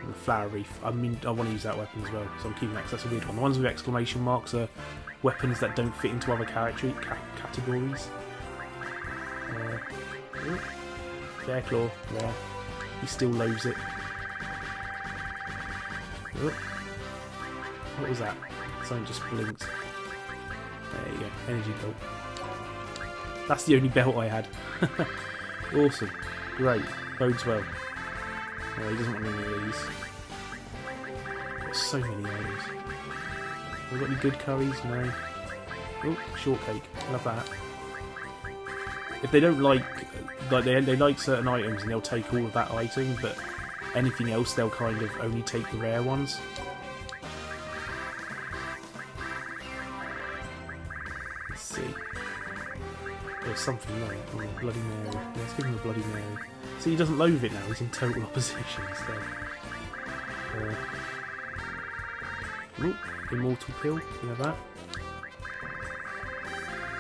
The Flower Reef. I mean, I want to use that weapon as well, so I'm keeping that because that's a weird one. The ones with exclamation marks are weapons that don't fit into other categories. Bear Claw, yeah. He still loads it. Oh. What was that? Something just blinked. There you go, energy belt. That's the only belt I had. Awesome. Great. Bodes well. Oh, he doesn't want any of these. There's so many items. Have we got any good curries? No. Oh, shortcake. Love that. If they don't like they like certain items and they'll take all of that item, but anything else they'll kind of only take the rare ones. Let's see. There's something there. Oh, Bloody Mary. Let's give him a Bloody Mary. See, he doesn't loathe it now. He's in total opposition instead. Ooh, Immortal Pill. You have that.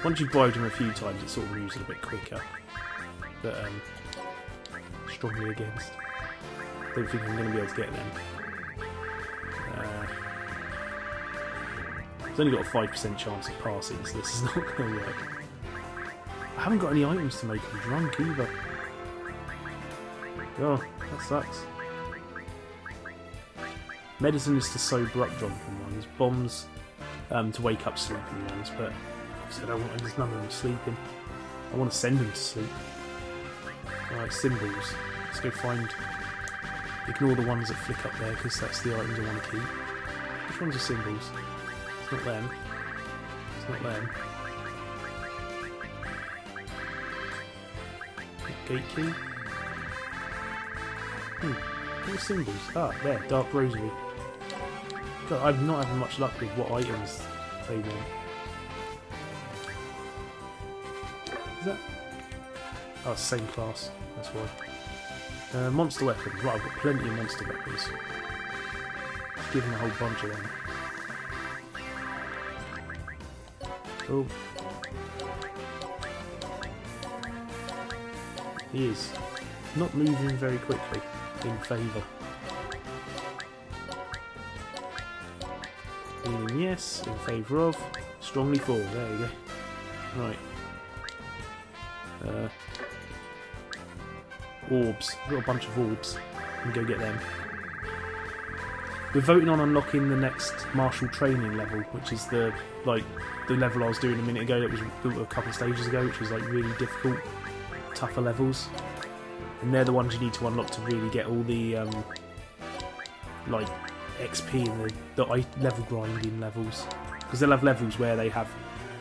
Once you've bribed him a few times, it sort of moves a little bit quicker. But, strongly against. Don't think I'm going to be able to get them. It's only got a 5% chance of passing, so this is not going to work. I haven't got any items to make him drunk either. Oh, that sucks. Medicine is to sober up drunken ones. Bombs to wake up sleeping ones, but obviously I don't want, there's none of them sleeping. I want to send them to sleep. Right, symbols. Let's go find... Ignore the ones that flick up there, because that's the items I want to keep. Which ones are symbols? It's not them. It's not them. Gate key? What are symbols? Ah, there, Dark Rosary. God, I'm not having much luck with what items they want. Is that... Oh, same class, that's why. Monster weapons. Right, I've got plenty of monster weapons. Just give them a whole bunch of them. Oh. He is not moving very quickly in favour. Meaning yes, in favour of, strongly for. There you go. Right. Orbs. I've got a bunch of orbs. I'm going to go get them. We're voting on unlocking the next martial training level, which is the level I was doing a minute ago that was built a couple of stages ago, which was like really difficult, tougher levels. And they're the ones you need to unlock to really get all the like XP and the level grinding levels. Because they'll have levels where they have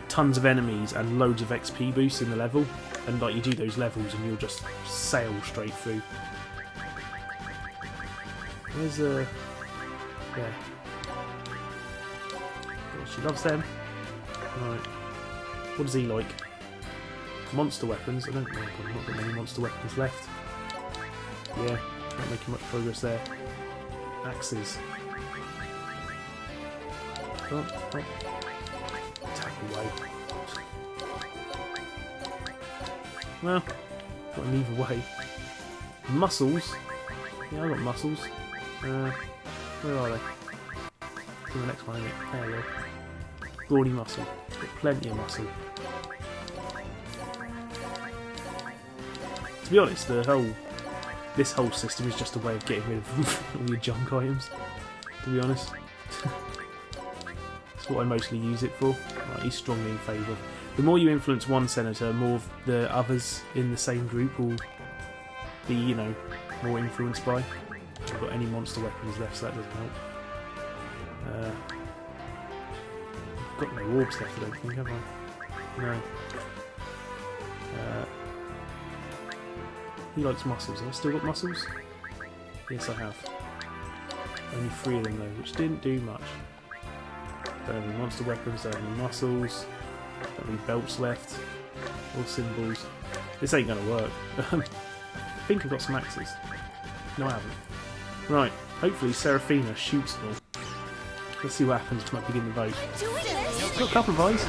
tons of enemies and loads of XP boosts in the level, and like you do those levels and you'll just sail straight through. There's a... yeah. Oh, she loves them. Right. What does he like? Monster weapons? I don't know. I've not got many monster weapons left. Yeah, not making much progress there. Axes. Oh, oh. Attack away. Well, got them either way. Muscles. Yeah, I got muscles. Where are they? To the next one, isn't it? There we go. Brawny muscle. Got plenty of muscle. To be honest, this whole system is just a way of getting rid of all your junk items. To be honest. That's what I mostly use it for. Right, he's strongly in favour of. The more you influence one senator, more of the others in the same group will be, you know, more influenced by. I haven't got any monster weapons left, so that doesn't help. I've got no orbs left, I don't think, have I? No. He likes muscles. Have I still got muscles? Yes, I have. Only 3 of them though, which didn't do much. Don't have any monster weapons, don't have any muscles, don't have any belts left, or symbols. This ain't gonna work. I think I've got some axes. No, I haven't. Right, hopefully Seraphina shoots them all. Let's see what happens when I begin the vote. Got a couple of eyes.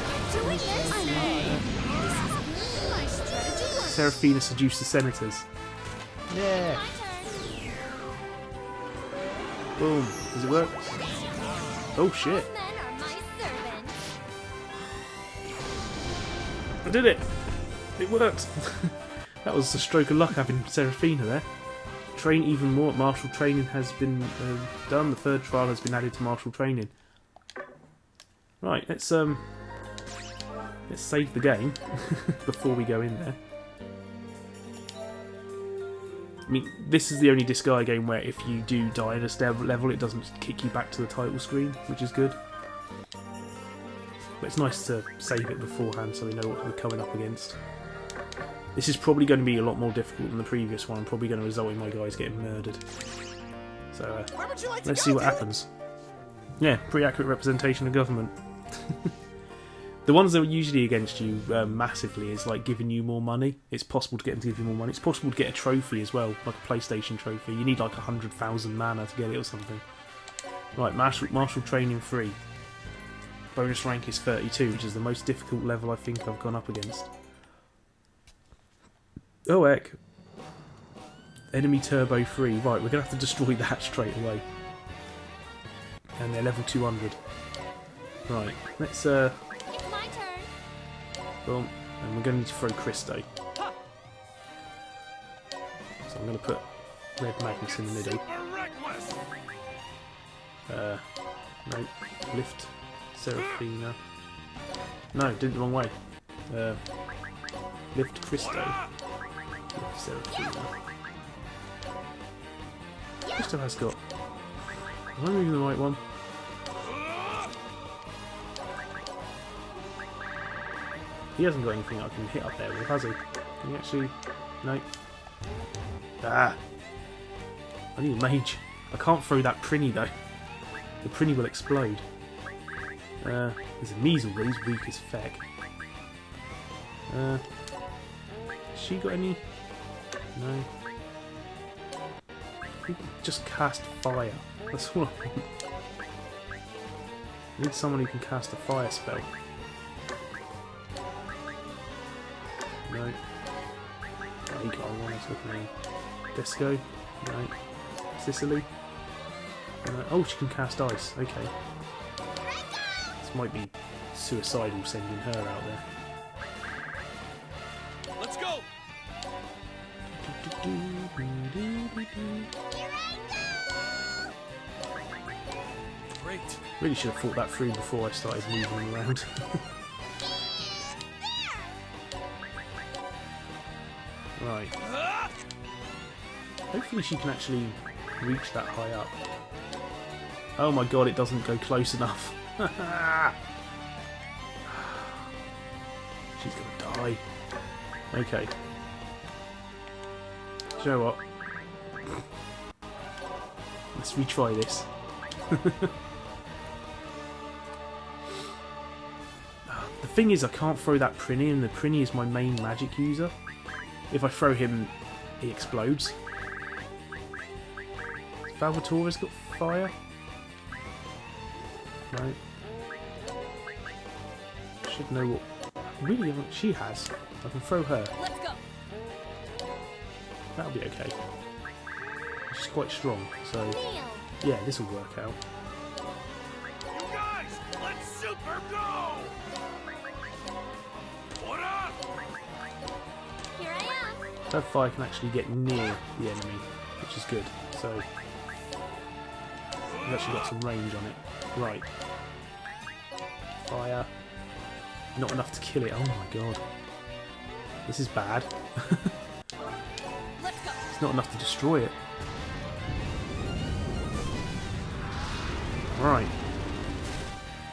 Seraphina seduce the senators. Yeah. Boom. Does it work? Oh shit. I did it. It worked. That was a stroke of luck having Seraphina there. Train even more. Martial training has been done. The 3rd trial has been added to martial training. Right, let's save the game before we go in there. I mean, this is the only Disgaea game where if you do die at a level, it doesn't kick you back to the title screen, which is good. But it's nice to save it beforehand so we know what we're coming up against. This is probably going to be a lot more difficult than the previous one. Probably going to result in my guys getting murdered. So let's see what happens. Yeah, pretty accurate representation of government. The ones that are usually against you massively is like giving you more money. It's possible to get them to give you more money. It's possible to get a trophy as well, like a PlayStation trophy. You need like 100,000 mana to get it or something. Right, martial training 3. Bonus rank is 32, which is the most difficult level I think I've gone up against. Oh heck. Enemy turbo 3. Right, we're going to have to destroy that straight away. And they're level 200. Right, let's boom, and we're going to need to throw Christo. So I'm going to put Red Magnus in the middle. Super reckless. No. Lift Seraphina. No, did it the wrong way. Lift Christo. Lift Seraphina. Christo has got... Am I moving the right one? He hasn't got anything I can hit up there with, has he? Can he actually... No. Ah! I need a mage. I can't throw that Prinny though. The Prinny will explode. There's a Measle, but he's weak as feck. Has she got any? No. We can just cast fire. That's all I want. I need someone who can cast a fire spell. No. Oh, you got one that's with me. Disco? No. Sicily? Oh, she can cast ice. Okay. This might be suicidal sending her out there. Let's go! Great. Really should have thought that through before I started moving around. Right. Hopefully she can actually reach that high up. Oh my god, it doesn't go close enough. She's gonna die. Okay. Do you know what? Let's retry this. The thing is, I can't throw that Prinny, and the Prinny is my main magic user. If I throw him, he explodes. Valvatora's got fire? No. Should know what... Really, she has. I can throw her. Let's go. That'll be okay. She's quite strong, so... Neil! Yeah, this will work out. You guys, let's super go! What up? Here I am! That fire can actually get near the enemy, which is good. So... We've actually got some range on it. Right. Fire. Not enough to kill it. Oh my god. This is bad. Let's go. It's not enough to destroy it. Right.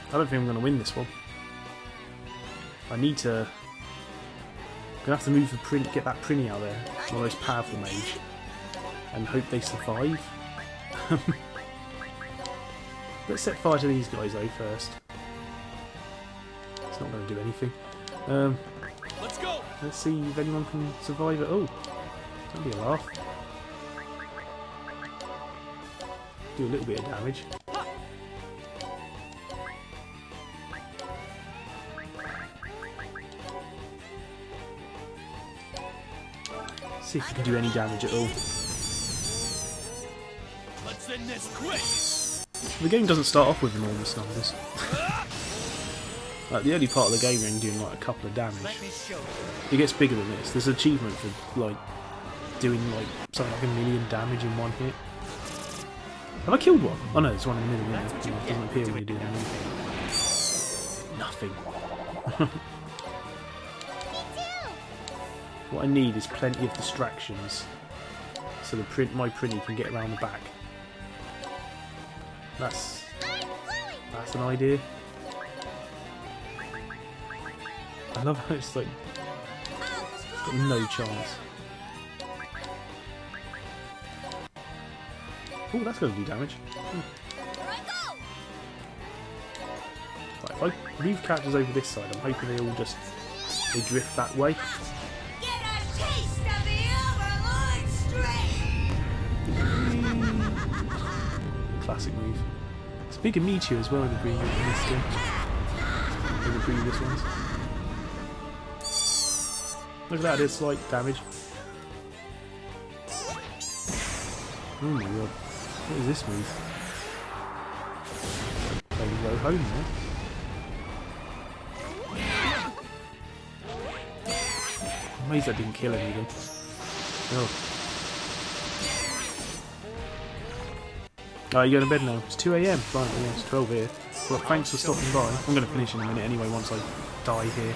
I don't think I'm going to win this one. I need to... I'm going to have to move the print, get that Prinny out there. One of those powerful mage. And hope they survive. Let's set fire to these guys though first. It's not going to do anything. Let's go! Let's see if anyone can survive it. Oh, that'll be a laugh. Do a little bit of damage. See if we can do any damage at all. Let's end this quick! The game doesn't start off with enormous numbers. Like the early part of the game, you're only doing like a couple of damage. Let me show you. It gets bigger than this. There's an achievement for like doing like something like 1,000,000 damage in one hit. Have I killed one? Oh no, there's one in the middle. Yeah. It doesn't appear when you do anything. Nothing. What I need is plenty of distractions, so my Prinny can get around the back. That's an idea. I love how it's like it's got no chance. Oh, that's going to do damage. Right, if I move characters over this side, I'm hoping they all just drift that way. Get a taste of the Overlord strength. Classic move. It's a bigger meteor as well in the previous game than the previous ones. Look at that, it's slight damage. Oh my god. What is this move? Maybe go home there. I'm amazed that didn't kill any of them. Oh. Alright, you going to bed now? It's 2 AM. Right, yeah, it's 12 here. Well, thanks for stopping by. I'm going to finish in a minute anyway once I die here.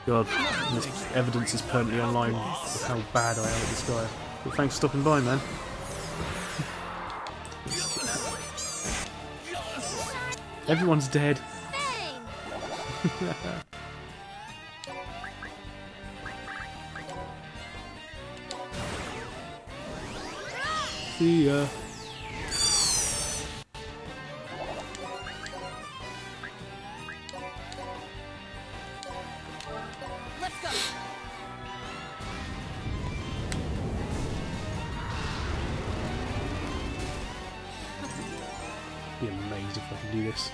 God, this evidence is permanently online of how bad I am at this guy. But thanks for stopping by, man. Everyone's dead. See ya. Let's go. Be amazed if I can do this.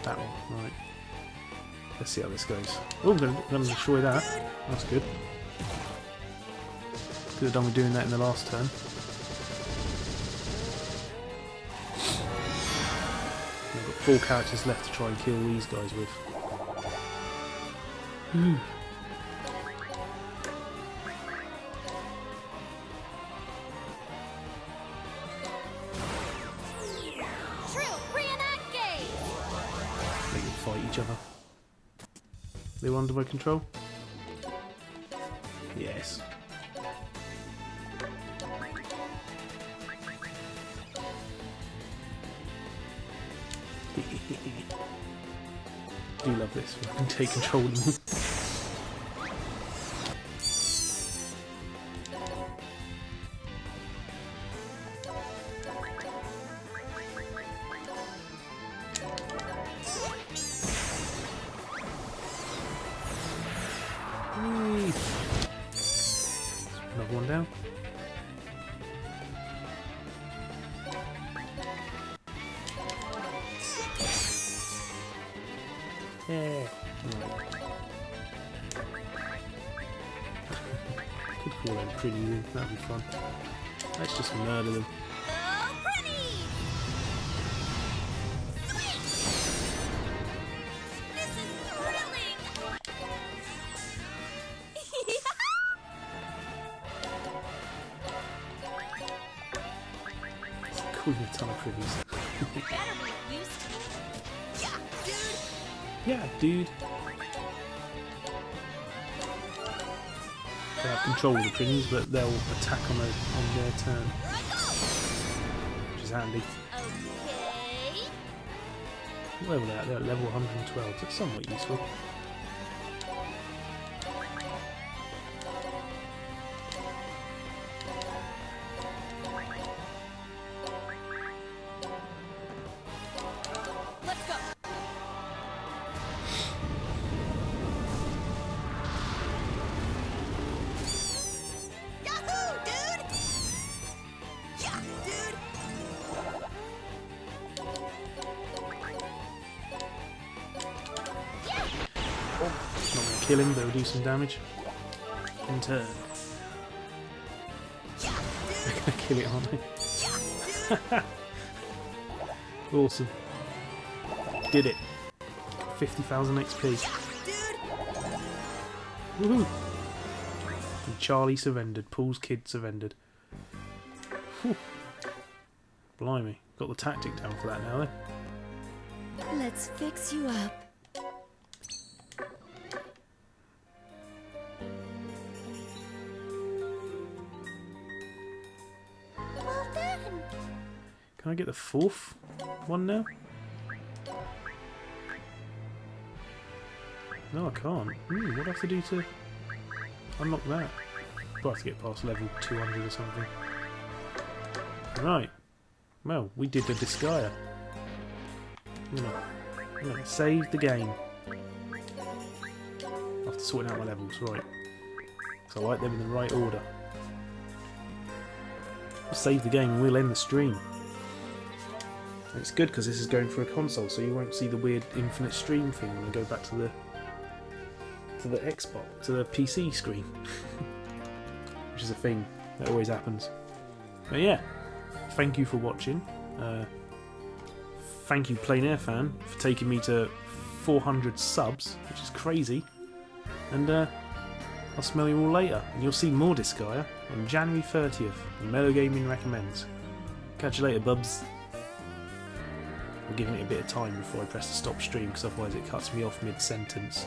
That one, right. Let's see how this goes. Oh, I'm going to destroy that. That's good. Could have done with doing that in the last turn. I've got 4 characters left to try and kill these guys with. True, reenact game. They can fight each other. They were under my control? Yes. Do love this. I can take control of them. Whee! Another one down. Yeah. Right. Could call them pretty in. That'd be fun. Let's just murder them. Oh, pretty. Sweet. This is thrilling. Cool, a ton of privies. Better be used to it. Yeah, dude. Yeah, dude. They have control of the privies, but they'll attack on their turn, Here I go. which is handy. Okay. What level are they at? They're at level 112, so it's somewhat useful. Let's go. Yahoo, dude. Yeah, dude. Not going to kill him, but it'll do some damage. In turn. Yeah, They're dude. going to kill it, aren't they? Yeah, dude. Awesome. Did it. 50,000 XP. Dude. Woohoo! And Charlie surrendered. Paul's kid surrendered. Whew. Blimey. Got the tactic down for that now then. Let's fix you up. Well done. Can I get the 4th one now? No, I can't. What do I have to do to unlock that? I'll have to get past level 200 or something. Right. Well, we did the Disgaea. I'm gonna save the game. After sorting out my levels, right. So I like them in the right order. We'll save the game and we'll end the stream. And it's good because this is going for a console, so you won't see the weird infinite stream thing when I go back to the to the Xbox, to the PC screen. Which is a thing that always happens. But yeah, thank you for watching. Thank you, Plein Air Fan, for taking me to 400 subs, which is crazy. And I'll smell you all later. And you'll see more Disgaea on January 30th. Mellow Gaming recommends. Catch you later, bubs. I'm giving it a bit of time before I press the stop stream, because otherwise it cuts me off mid-sentence.